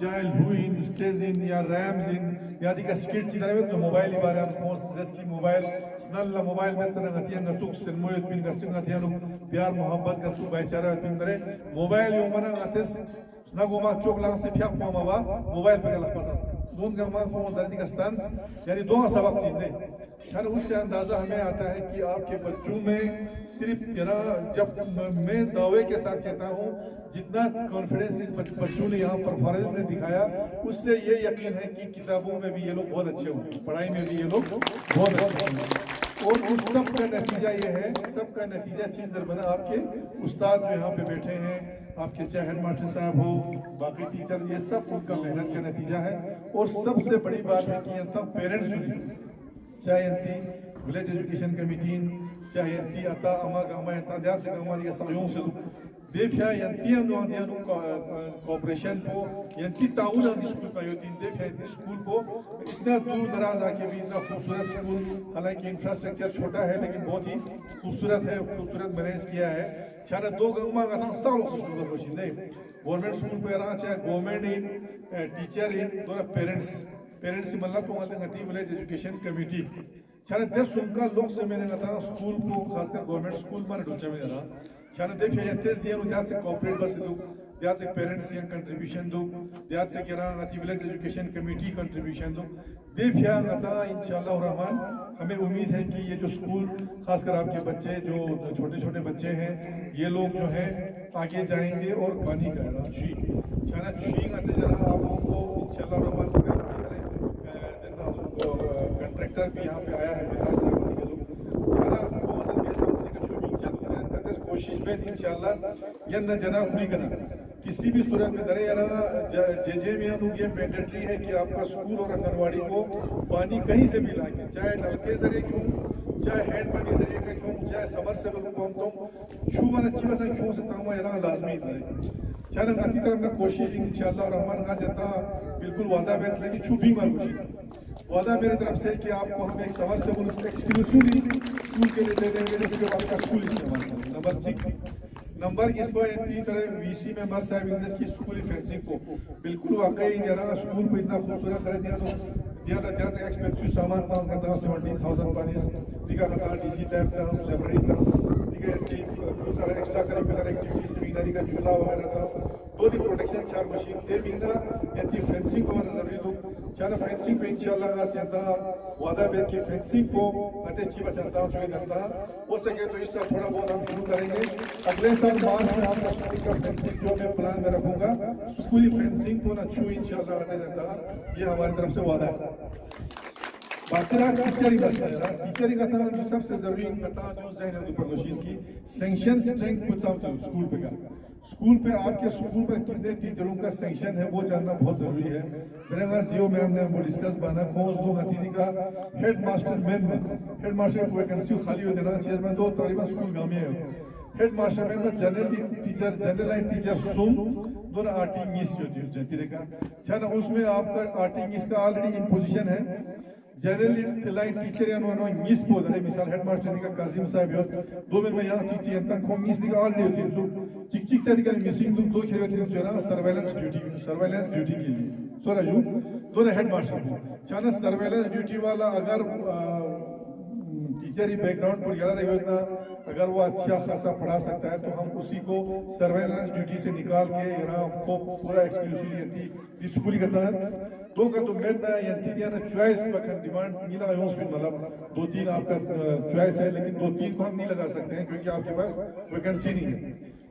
चाहे लुइन सेजिन या रैम्स इन या दी का स्किट ची तरह जो मोबाइल बारे हम कौन जैसे मोबाइल स्नल मोबाइल में तरह गतियां गचुक सिनमोयत पिन गचुक गतियां प्यार मोहब्बत गचुक भाईचारा पिन तरह मोबाइल यो मना गतिस स्नगोमा चोकला से फ्याक मामा मोबाइल पे गलत पता दोन गमा को दर्दी का स्टंस यानी 2 सबक चीजें छन उससे अंदाज़ा हमें आता है कि आपके बच्चों में सिर्फ जब मैं दावे के साथ कहता हूँ जितना कॉन्फिडेंस इस बच्चों ने यहाँ परफॉर्मेंस में दिखाया उससे ये यकीन है कि किताबों में भी ये लोग बहुत अच्छे होंगे, पढ़ाई में भी ये लोग बहुत अच्छे होंगे। और उस सब का नतीजा ये है, सबका नतीजा चीज़ बना आपके उस्ताद जो यहाँ पे बैठे हैं, आपके चाहे हेड मास्टर साहब हो, बाकी टीचर, ये सब उनका मेहनत का नतीजा है। और सबसे बड़ी बात है कि यहाँ पेरेंट्स सुनिए, चाहे यहाँ विलेज एजुकेशन कमेटी, चाहे यहाँ अता अमा गामा यहाँ ध्यान से गामा ये सहयोग से देखा यहाँ कॉपरेशन को यहाँ ताउन स्कूल का यो दिन देखा स्कूल को इतना दूर दराज आके भी इतना खूबसूरत स्कूल, हालांकि इंफ्रास्ट्रक्चर छोटा है लेकिन बहुत ही खूबसूरत है, खूबसूरत मैनेज किया है। छाना दो गंगा का था सालों से स्कूल को शिंदे गवर्नमेंट स्कूल पे रहा, चाहे गवर्नमेंट इन टीचर इन दोनों पेरेंट्स मतलब तो मतलब गति विलेज एजुकेशन कमेटी छाना 10 उनका लोग से मैंने कहा स्कूल को खासकर गवर्नमेंट स्कूल में डोचे में रहा छाना देखिए ये तेज दिया उन्हें से कॉर्पोरेट बस दो ध्यान से पेरेंट्स यहाँ कंट्रीब्यूशन दो ध्यान से क्या रहा गति विलेज एजुकेशन कमेटी कंट्रीब्यूशन दो देखिए आता इंशाल्लाह रहमान हमें उम्मीद है कि ये जो स्कूल खासकर आपके बच्चे जो छोटे छोटे बच्चे हैं ये लोग जो हैं आगे जाएंगे और पानी का छाना छींग आते जरा आप लोगों को इंशाल्लाह रहमान कंट्रैक्टर भी यहाँ पे आया है मेरा साहब के लोग छाना कोशिश में इंशाल्लाह यह न जना खुली करना किसी भी सूरत में दरे जे में लोग ये मैंडेटरी है कि आपका स्कूल और आंगनवाड़ी को पानी कहीं से भी लाएंगे, चाहे नल के जरिए क्यों, चाहे हैंड पंप के जरिए का क्यों, चाहे समरसेबल को हम तो छुवन अच्छी बस क्यों से तामा यहाँ लाजमी है। चलो अति तरफ में कोशिश इंशाल्लाह रहमान का जाता बिल्कुल वादा बैठ लगी छुपी मार वादा मेरी तरफ से कि आपको हम एक समरसेबल एक्सक्लूसिवली स्कूल के लिए दे देंगे जिसके आपका स्कूल इस्तेमाल करें। नंबर 6 नंबर इस पर इतनी तरह वीसी मेंबर साहब बिजनेस की स्कूल फेंसिंग को बिल्कुल वाकई जरा स्कूल को इतना खूबसूरत कर दिया तो दिया से एक्सपेंसिव सामान था उनका था 70,000 पानी दिखा था डीजी टैब था लाइब्रेरी था दिखा एक्स्ट्रा करिकुलर एक्टिविटीज सेमिनारी का झूला वगैरह था दो दी प्रोटेक्शन 4 मशीन दे बिना यदि फेंसिंग को जरूरी लोग चार फेंसिंग पे इंशाल्लाह का सियाता वादा बेर की फेंसिंग को अटे ची बचता चुके जाता हो सके तो इस साल थोड़ा बहुत हम शुरू करेंगे। अगले साल मार्च में आपका स्कूल का फेंसिंग जो मैं प्लान में रखूंगा स्कूली फेंसिंग को ना छू इंशाल्लाह अटे जाता ये हमारी तरफ से वादा है। बाकी रहा टीचर ही बचता है, टीचर ही कहता है सबसे जरूरी कहता जो जहन है प्रदर्शन की सेंक्शन स्ट्रेंथ पूछा स्कूल पे का स्कूल पे आपके स्कूल पर कितने टीचरों का सेंक्शन है वो जानना बहुत जरूरी है। मेरे पास जियो मैम ने वो डिस्कस बना कौन दो हथीनी का हेड मास्टर को वैकेंसी खाली हो देना चाहिए। मैं 2 तकरीबन स्कूल गाँव में हेड मास्टर में जनरल लाइन टीचर सुम दोनों आर्टिंग होती है उसमें आपका आर्टिंग इसका ऑलरेडी इन पोजिशन है। जनरल लाइन टीचर या नो इंग्लिश बोल रहे मिसाल हेड मास्टर का काजिम साहब हो 2 में यहाँ चिची अंतन को इंग्लिश दिखा ऑलरेडी होती है सो चिक तरीके मिसिंग लोग 2 खेल होती है सर्वेलेंस ड्यूटी के लिए सो राजू दोनों हेड मास्टर चाना सर्वेलेंस ड्यूटी वाला अगर टीचर ही बैकग्राउंड पर गया रही होता अगर वो अच्छा खासा पढ़ा सकता है तो हम उसी को सर्वेलेंस ड्यूटी से निकाल के यहाँ को पूरा एक्सक्लूसिवली स्कूल का तहत दो का तो मैं ना चॉइस डिमांड नीला मतलब 2-3 आपका चॉइस है लेकिन 2-3 को हम नहीं लगा सकते हैं क्योंकि आपके पास वैकेंसी नहीं है।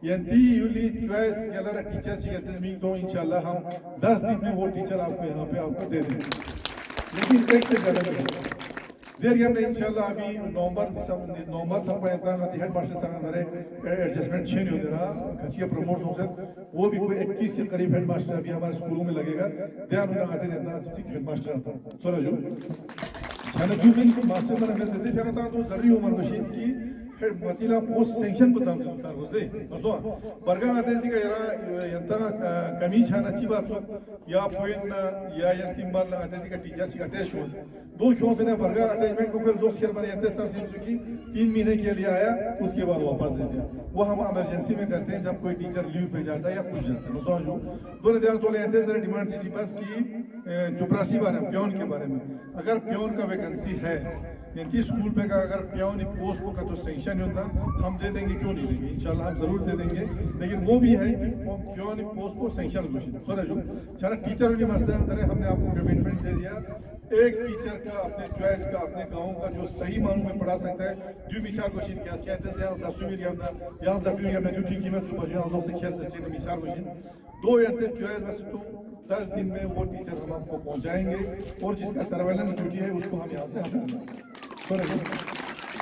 यूली चॉइस गलर टीचर चाहिए तो इंशाल्लाह हम 10 दिन में वो टीचर आपको यहाँ पे आपको दे देंगे लेकिन एक से ज़्यादा नहीं देर हमने इंशाल्लाह अभी नवंबर संपर्क हेड मास्टर साहब एडजस्टमेंट चेंज हो रहा अच्छी प्रमोट हो सर वो भी कोई 21 के करीब हेड मास्टर अभी हमारे स्कूलों में लगेगा ध्यान आते रहता अच्छी हेड मास्टर आता चलो जो मास्टर बना तो जरूरी उम्र मशीन की मतीला पोस्ट सेंक्शन पता होते बरगा आते कमी छान अच्छी बात या पोइन या यंतिमल आते टीचर से अटैच हो 2 शो से बरगा अटैचमेंट को फिर 2 शेयर बने चुकी 3 महीने के लिए आया उसके बाद वापस दे दिया वो हम इमरजेंसी में करते हैं जब कोई टीचर लीव पे जाता है या कुछ जाता है समझो 2016 डिमांड थी बस की चपरासी बारे में प्योन के बारे में अगर प्योन का वैकेंसी है यानी स्कूल पे का अगर प्योन पोस्ट का तो सेंक्शन होता हम दे देंगे क्यों नहीं देंगे इंशाल्लाह हम जरूर दे देंगे लेकिन वो भी है कि प्योन पोस्ट को सेंक्शन सारा टीचर वाली मसला अंदर हमने आपको कमिटमेंट दे दिया एक टीचर का अपने चॉइस का अपने गाँव का जो सही मानों में पढ़ा सकता है जो मिसाल कोशिश किया कहते हैं यहाँ ससुर या मैं जो ठीक मैं सुबह यहाँ से खेल सकते हैं मिसाल कोशिश 2 घंटे चॉइस बस तो 10 दिन में वो टीचर हम आपको पहुँचाएंगे और जिसका सर्वेलेंस ड्यूटी है उसको हम यहाँ से हटाएंगे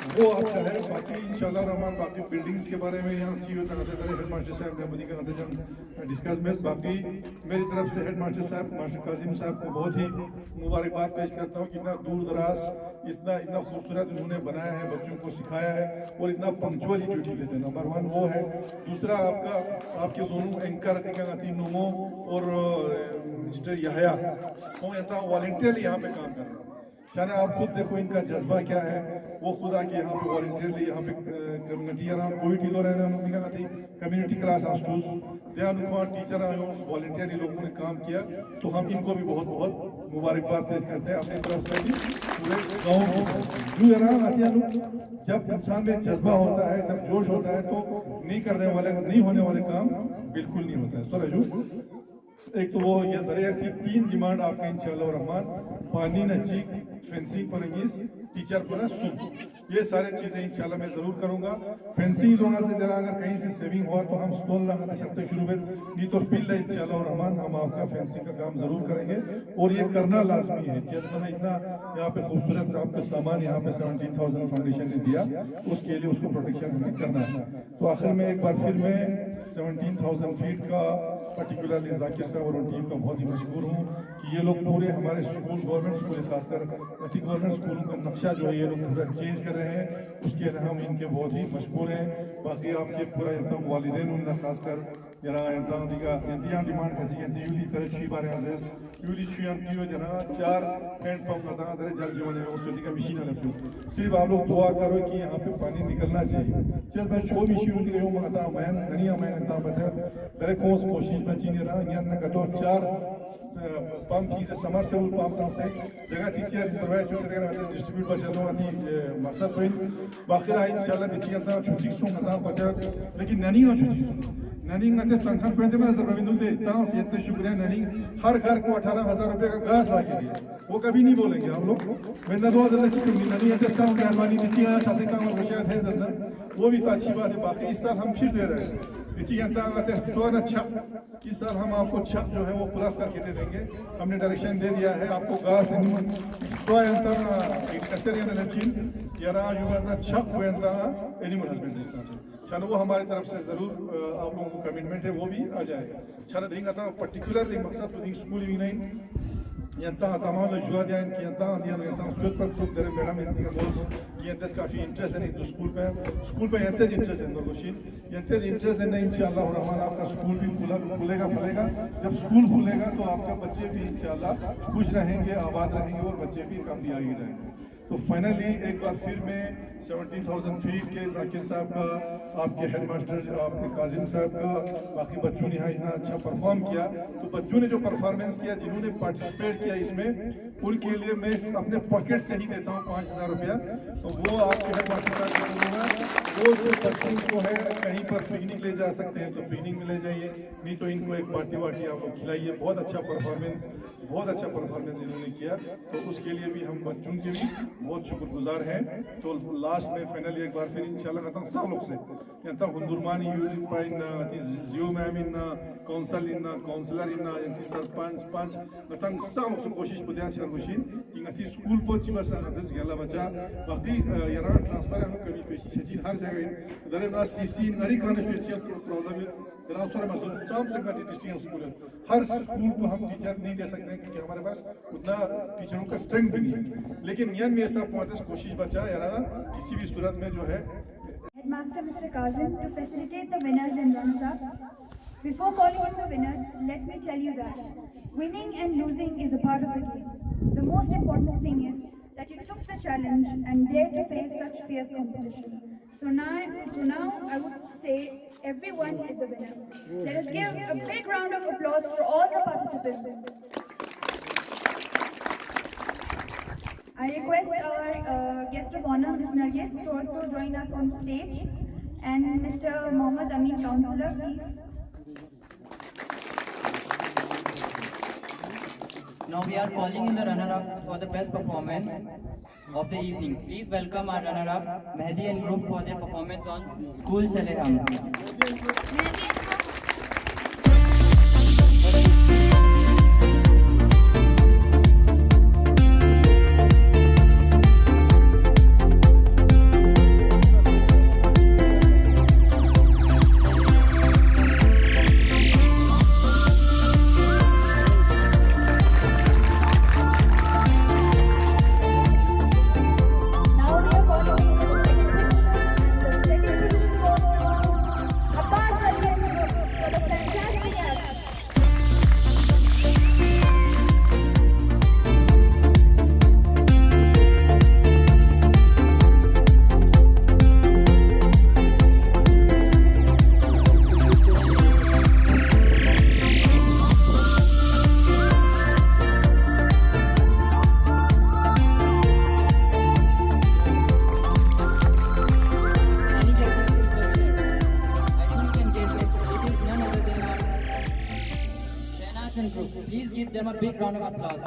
वो आपका है। बाकी इंशाल्लाह रहमान बाकी बिल्डिंग्स के बारे में यहाँ चाहिए होता है हेडमास्टर साहब ने डिस्कस में बाकी मेरी तरफ से हेडमास्टर साहब मास्टर कासिम साहब को बहुत ही मुबारकबाद पेश करता हूँ कि इतना दूर दराज इतना खूबसूरत उन्होंने बनाया है, बच्चों को सिखाया है और इतना पंक्चुअली ड्यूटी देते हैं। नंबर 1 वो है। दूसरा आपके दोनों एंकर नोमो और मिस्टर याहया वॉलंटियरली यहाँ पे काम कर रहे हैं। चाहे आप खुद देखो इनका जज्बा क्या है, वो खुदा के यहाँ पे वॉलंटियरली यहाँ पे कोविड किलो रहने कम्युनिटी क्लास आस्टूस टीचर आए वॉलंटियरली लोगों ने काम किया, तो हम इनको भी बहुत बहुत मुबारकबाद पेश करते हैं अपनी तरफ से भी पूरे गाँव को। जब इंसान में जज्बा होता है, जब जोश होता है, तो नहीं होने वाले काम बिल्कुल नहीं होता है। सो रजू एक तो वो ये दरिया की 3 डिमांड आपका इंशाअल्लाह रहमान पानी नची फेंसिंग परंगीज टीचर पर सुन ये सारे चीजें इंशाल्लाह मैं जरूर करूंगा। फेंसिंग लोगों से जरा अगर कहीं से सेविंग हुआ तो हम स्टोन लगाना सबसे शुरू में नहीं तो फील्ड है इंशाल्लाह रहमान हम आपका फेंसिंग का काम जरूर करेंगे और ये करना लाजमी है। जैसे मैंने इतना यहाँ पे खूबसूरत आपका सामान यहाँ पे 17,000 फाउंडेशन ने दिया, उसके लिए उसको प्रोटेक्शन हमें करना है। तो आखिर में एक बार फिर मैं 17,000 फीट का पर्टिकुलरली जाकिर साहब और टीम का बहुत ही मशहूर हूँ कि ये लोग पूरे हमारे स्कूल गवर्नमेंट स्कूल खासकर गवर्नमेंट स्कूलों का नक्शा जो है ये लोग पूरा चेंज कर रहे हैं, उसके हम इनके बहुत ही मशहूर हैं। बाकी आपके पूरा वालिदैन उनका खासकर जरा डिमांड यूली तरह बारे यूली जना 4 हैंड पंप जल जीवन है का मशीन सिर्फ आप लोग दुआ करो कि यहाँ पे पानी निकलना चाहिए। चल मैं शो मशीन कोशिश बची नहीं रहा यहाँ 4 पंप चीज़ समरसेबल पंप से जगह चीज़ डिस्ट्रीब्यूट बचा मकसद तो बाकी इंशाल्लाह छुट्टी लेकिन ननी ननिंग नते संख्या पे में रविंद्र दे तां से शुक्रिया ननिंग हर घर को 18,000 रुपए का घास ला के दिया, वो कभी नहीं बोलेंगे हम लोग मैं 2000 की ननी अध्यक्ष मेहरबानी दी साथे काम विषय है जरा वो भी तो अच्छी बात है। बाकी इस साल हम फिर दे रहे हैं स्वर्ण छप, इस साल हम आपको छप जो है वो प्लस करके दे देंगे। हमने डायरेक्शन दे दिया है आपको घास छप एनिमल हस्बेंड्री चलो वो हमारी तरफ से जरूर आप लोगों को कमिटमेंट है, वो भी आ जाएगा। चलो देंगे पर्टिकुलरली मकसद तो स्कूल भी नहीं तमाम जुआ दिया मैडम काफ़ी इंटरेस्ट है स्कूल पे इंटरेस्ट है इंटरेस्ट है इंशाल्लाह रहमान आपका स्कूल भी खुलेगा फलेगा। जब स्कूल खुलेगा तो आपका बच्चे भी इंशाल्लाह खुश रहेंगे, आबाद रहेंगे और बच्चे भी काफ़ी आगे जाएंगे। तो फाइनली एक बार फिर मैं 17,000 फीट के जाकिर साहब का, आपके हेडमास्टर आपके काजिम साहब का, बाकी बच्चों ने यहाँ इतना अच्छा परफॉर्म किया, तो बच्चों ने जो परफॉर्मेंस किया, जिन्होंने पार्टिसिपेट किया इसमें, उनके लिए मैं अपने पॉकेट से ही देता हूँ 5,000 रुपया। तो वो आपके हेडमास्टर साहब वो जो बच्चों को है कहीं पर पिकनिक ले जा सकते हैं तो पिकनिक में ले जाइए, नहीं तो इनको एक पार्टी वार्टी आप लोग खिलाइए। बहुत अच्छा परफॉर्मेंस इन्होंने किया, तो उसके लिए भी हम बच्चों के भी बहुत शुक्रगुजार हैं। तो लास्ट में फाइनली एक बार फिर इंशाल्लाह सब लोग से हुंदुरमानी जियो मैम इन काउंसलर इन सरपंच सब कोशिश बुद्धिया कि स्कूल पहुंची बस गेला बच्चा बाकी यार ट्रांसफर कमी पेशी सचिन हर जगह दरे ना सीसी नरी खाने प्रॉब्लम है स्कूल हर स्कूल को हम टीचर नहीं दे सकते हैं क्योंकि हमारे पास उतना टीचरों का स्ट्रेंथ भी नहीं है, लेकिन यन में सब कोशिश बचा यार किसी भी सूरत में जो है। Headmaster Mr. Kazim to facilitate the winners and runners-up. Before calling in the winners, let me tell you that winning and losing is a part of the game. The most important thing is that you took the challenge and dared to face such fierce competition. So now I would say everyone is a winner. Let us give a big round of applause for all the participants. I request our guest of honor, Ms. Nargis, to also join us on stage, and Mr. Mohammad Amin, Councillor, please. Now we are calling in the runner-up for the best performance of the evening. Please welcome our runner-up, Mehdi and group, for their performance on School Chale Hum. Please give them a big round of applause.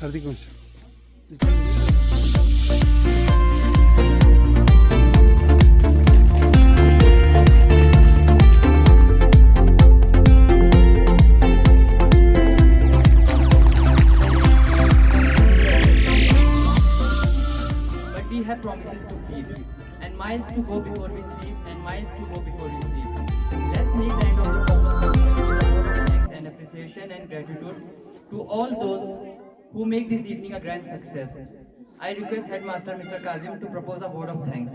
शादी कौन सी But we have promises to keep, and miles to go before we sleep, and miles to go before we sleep. Let's make the end of the formal function with a vote of thanks and appreciation and gratitude to all those who make this evening a grand success. I request Headmaster Mr. Kazim to propose a vote of thanks.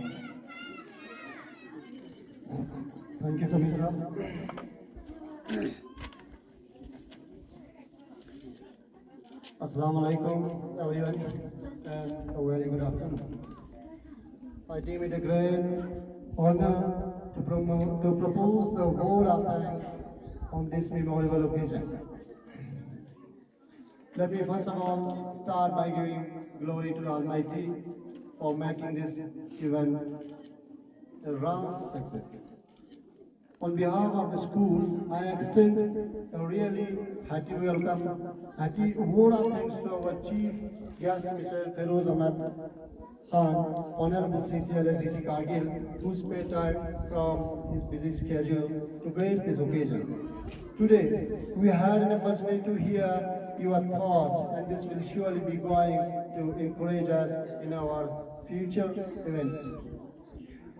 Thank you, Samir sir. Assalamu alaikum, everyone, and a very good afternoon. I deem it a great honor to propose the vote of thanks on this memorable occasion. Let me first of all start by giving glory to the Almighty for making this event a round success. On behalf of the school, I extend a really hearty welcome, hearty vote of thanks to our chief guest, Mr. Feroz Ahmed Khan, Honorable CCLSDC Kargil, who spared time from his busy schedule to grace this occasion. Today, we had an opportunity to hear your thoughts, and this will surely be going to encourage us in our future events.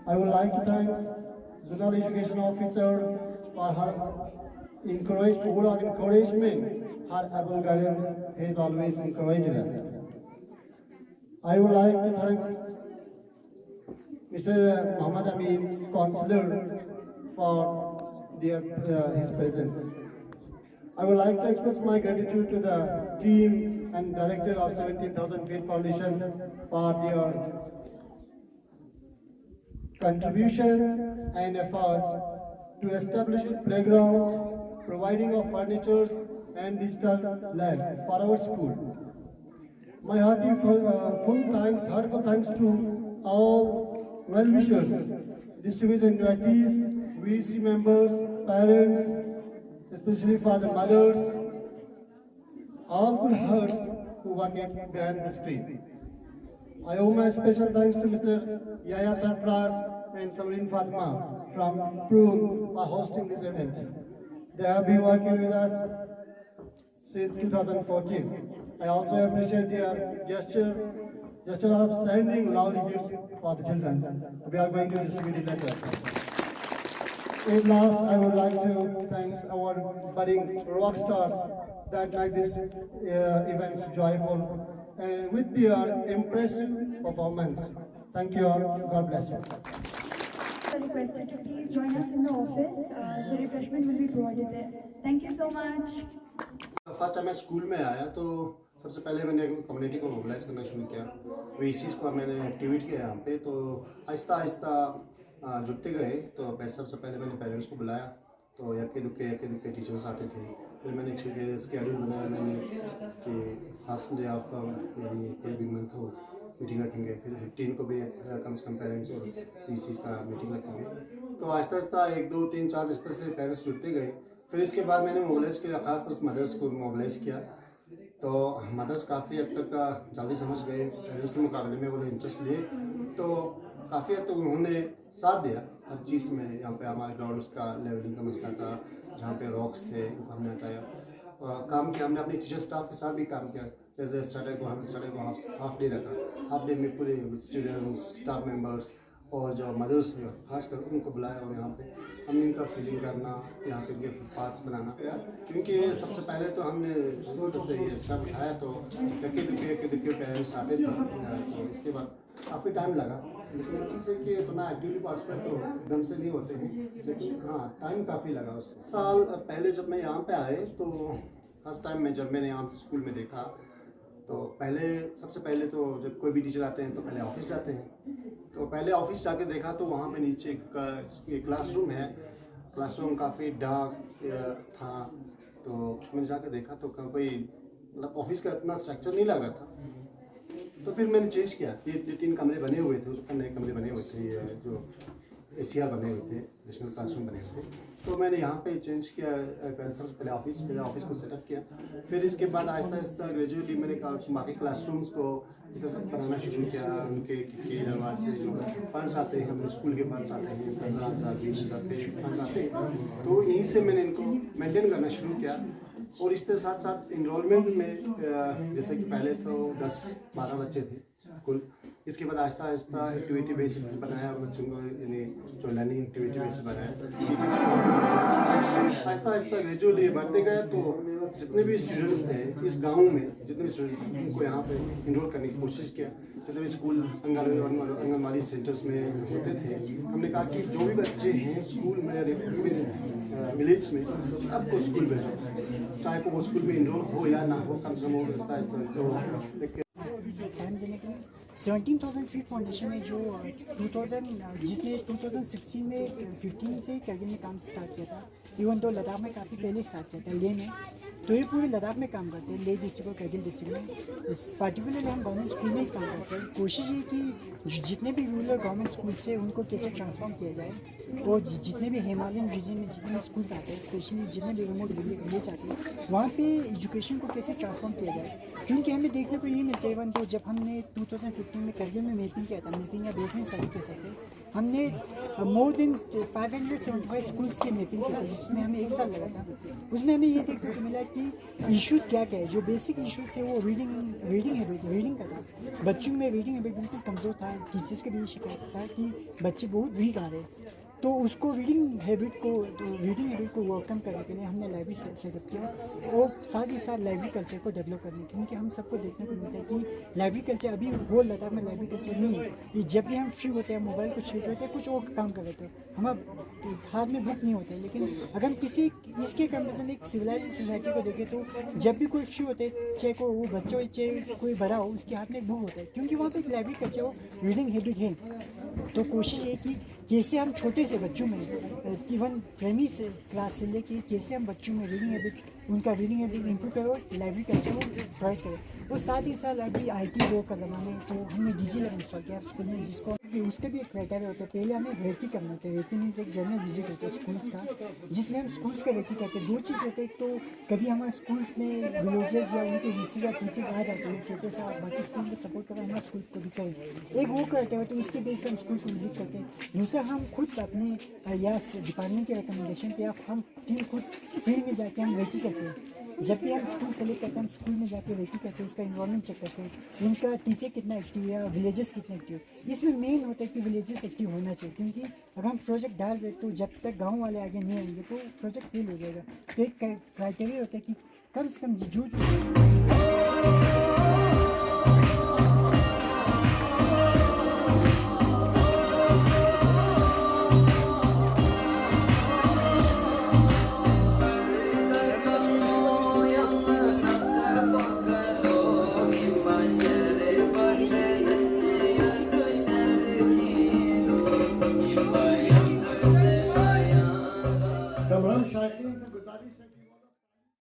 I would like to thank Zonal Education Officer for her encouragement. Her able guidance has always encouraged us. I would like to thank Mr. Muhammad Amin, Counselor, for his presence. I would like to express my gratitude to the team and director of 17,000 Feet Foundations for their contribution and efforts to establish a playground, providing of furniture and digital lab for our school. My heartful thanks to all well-wishers, district invitees, VC members, parents, especially for the mothers, all good hearts who work behind the screen. I owe my special thanks to Mr. Yahya Sarfraz and Samrin Fatma from Prune for hosting this event. They have been working with us since 2014. I also appreciate their gesture of sending lovely gifts for the children. We are going to distribute it later. At last, I would like to thank our budding rock stars that make this event joyful and with their impressive performance. Thank you all. God bless you. Requested to please join us in the office. The refreshment will be provided there. Thank you so much. First time मैं school में आया तो सबसे पहले मैंने community को mobilise करना शुरू किया। वीसीस को मैंने एक्टिवेट किया यहाँ पे, तो आहिस्ता आहिस्ता जुड़ते गए। तो सबसे पहले मैंने पेरेंट्स को बुलाया, तो यके दुके टीचर्स आते थे। फिर मैंने एक स्केड्यूल बनाया मैंने कि फर्स्ट डे आपका यानी कोई भी मंथ हो मीटिंग रखेंगे, फिर 15 को भी कम से कम पेरेंट्स और वीसीस का मीटिंग रखेंगे। तो आहिस्ता आहिस्ता 1 2 3 4 इस तरह से पेरेंट्स जुड़ते गए। फिर इसके बाद मैंने मोबिलाइज़ किया, खासतौर से मदर्स को मोबिलाइज़ किया। तो मदर्स काफ़ी हद तक जल्दी समझ गए, पेरेंट्स के मुकाबले में वो इंटरेस्ट लिए, तो काफ़ी हद तक उन्होंने साथ दिया हर चीज़ में। यहाँ पे हमारे ग्राउंड का लेवलिंग का मसला था, जहाँ पे रॉक्स थे उनको हमने हटाया, काम किया। हमने अपने टीचर स्टाफ के साथ भी काम किया। जैसे सैटरडे को हाफ डे रखा, हाफ डे में पूरे स्टूडेंट्स, स्टाफ मेंबर्स और जो मदर्स हैं खासकर उनको बुलाया, और यहाँ पे हमने इनका फीलिंग करना, यहाँ पे इनके पार्ट्स बनाना। क्योंकि सबसे पहले तो हमने शुरू से ये स्टेप उठाया, तो के पेरेंट्स आते थे। तो इसके बाद काफ़ी टाइम लगा, लेकिन चीज़ है कि इतना एक्टिवली पार्टिसिपेट तो एकदम से नहीं होते हैं, लेकिन हाँ टाइम काफ़ी लगा। उस साल पहले जब मैं यहाँ पे आए, तो फर्स्ट टाइम में जब मैंने यहाँ स्कूल में देखा, तो सबसे पहले तो जब कोई भी टीचर आते हैं तो पहले ऑफिस जाते हैं। तो पहले ऑफिस जाके देखा तो वहाँ पे नीचे एक क्लासरूम है। क्लासरूम काफ़ी डार्क था, तो मैंने जाके देखा तो कोई मतलब ऑफिस का इतना स्ट्रक्चर नहीं लग रहा था। तो फिर मैंने चेंज किया। ये 3 कमरे बने हुए थे, उसमें नए कमरे बने हुए थे, जो ACR बने हुए थे, नेशनल क्लासरूम बने हुए थे। तो मैंने यहाँ पे चेंज किया, सबसे पहले ऑफिस को सेटअप किया। फिर इसके बाद आहिस्ता आहिस्ता ग्रेजुअली मैंने बाकी क्लासरूम्स को बनाना शुरू किया। उनके दरवाजे से जो फंड्स आते हैं, हमारे स्कूल के फंड्स आते हैं, 15,000 20,000 पे फंड्स आते हैं, तो यहीं से मैंने इनको मेंटेन करना शुरू किया। और इसके साथ साथ इनरोलमेंट में जैसे कि पहले तो 10-12 बच्चे थे कुल, इसके बाद आहिस्ता आहिस्ता एक्टिविटी बेस बनाया बच्चों को, यानी जो लर्निंग एक्टिविटी बेस बनाया। आहिस्ता आहिस्ता ग्रेजुअली बढ़ते गए, तो जितने भी स्टूडेंट्स थे इस गांव में, जितने भी स्टूडेंट्स थे उनको यहाँ पे इनरोल करने की कोशिश किया। जितने भी स्कूल आंगनबाड़ी सेंटर्स में होते थे, हमने कहा कि जो भी बच्चे हैं स्कूल में विलेज में सबको स्कूल भेजो, चाहे वो स्कूल में इनरोल हो या ना हो, कम से कम आहिस्ता आहिस्ता 17,000 फीट फाउंडेशन है जो जिसने 2016 में 15 से करगिल में काम स्टार्ट किया था। इवन तो लद्दाख में काफ़ी पहले स्टार्ट किया था, लेह में। तो ये पूरे लद्दाख में काम करते हैं, लेह डिस्ट्रिक्ट और करगिल डिस्ट्रिक्ट में। पार्टिकुलरली हम गवर्नमेंट स्कूल में ही काम करते हैं। कोशिश ये कि जितने भी रूरल गवर्नमेंट स्कूल से उनको कैसे ट्रांसफॉर्म किया जाए, और जितने भी हिमालयन रीजन में जितने भी स्कूल्स आते हैं, स्पेशली जितने भी रिमोट विलेज आते हैं, वहाँ पे एजुकेशन को कैसे ट्रांसफॉर्म किया जाए। क्योंकि हमें देखने को ये मिलता है, इवन तो जब हमने 2015 में करगिल में मैपिंग किया था, मैपिंग या बेसमेंट स्टडी कह सकते हैं, हमने मोर देन 575 स्कूल्स की मैपिंग की थी, जिसमें हमें 1 साल लगा था। उसमें हमें ये देखने को मिला कि इश्यूज़ क्या क्या है। जो बेसिक इश्यूज़ थे वो रीडिंग का था। बच्चों में रीडिंग हैबिट बिल्कुल कमज़ोर था। टीचर्स के भी शिकायत था कि बच्चे बहुत वीक आ रहे हैं। तो उसको रीडिंग हैबिट को ओवरकम करने के लिए हमने लाइब्रेरी सेटअप किया, और साथ ही साथ लाइब्रेरी कल्चर को डेवलप करने, क्योंकि हम सबको देखने को मिलता है कि लाइब्रेरी कल्चर अभी वो लद्दाख में लाइब्रेरी कल्चर नहीं है। ये जब भी हम फ्री होते हैं, मोबाइल को छीट होते हैं, कुछ और काम कर लेते हैं, हमारे हाथ में बुक नहीं होते हैं। लेकिन अगर हम किसी इसके कंपेरिजन एक सिविलाइज सोसाइटी को देखें, तो जब भी कोई फ्री होते हैं, चाहे को वो बच्चों चाहे कोई बड़ा हो, उसके हाथ में एक बुक होता है, क्योंकि वहाँ पर एक लाइब्रेरी कल्चर हो, रीडिंग हैबिट है। तो कोशिश है कि कैसे हम छोटे से बच्चों में, इवन प्राइमरी से क्लास से लेके कैसे हम बच्चों में रीडिंग हैबिट, उनका रीडिंग हैबिट इम्प्रूव करो, लाइब्रेरी कल्चर को प्रोवाइड करें। और साथ ही साथ अभी IT दौर का ज़माना है, तो हमने DG लैब इंस्टॉल किया स्कूल में, जिसको उसके भी एक क्राइटेरिया होता है। पहले हमें रेकी करना होता है। रेकी मीन्स एक जनरल विजिट होता है स्कूल्स का, जिसमें हम स्कूल्स का रेकी करते हैं। 2 चीज़ होते हैं, एक तो कभी हमारे स्कूल्स में विलेजेस या उनके हिस्से या टीचर्स आ जाते हैं, छोटे सा बाकी स्कूल को सपोर्ट करें, हमारे स्कूल को भी करें। एक वो क्राइटेरिया होता है, उसके बेस पर हम स्कूल को विजिट करते हैं। दूसरा, हम खुद अपने या डिपार्टमेंट के रिकमेंडेशन पे, या हम टीम खुद फील्ड में जाके हम रेकी करते हैं। जब भी हम स्कूल सेलेक्ट करते हैं, हम स्कूल में जाके रेकी करते हैं, उसका इन्वायरमेंट चेक करते हैं, उनका टीचर कितना एक्टिव है, विलेजेस कितने एक्टिव है। इसमें मेन होता है कि विलेजेस एक्टिव होना चाहिए, क्योंकि अगर हम प्रोजेक्ट डाल रहे तो जब तक गांव वाले आगे नहीं आएंगे तो प्रोजेक्ट फेल हो जाएगा। तो एक क्राइटेरिया होता है कि कम से कम जो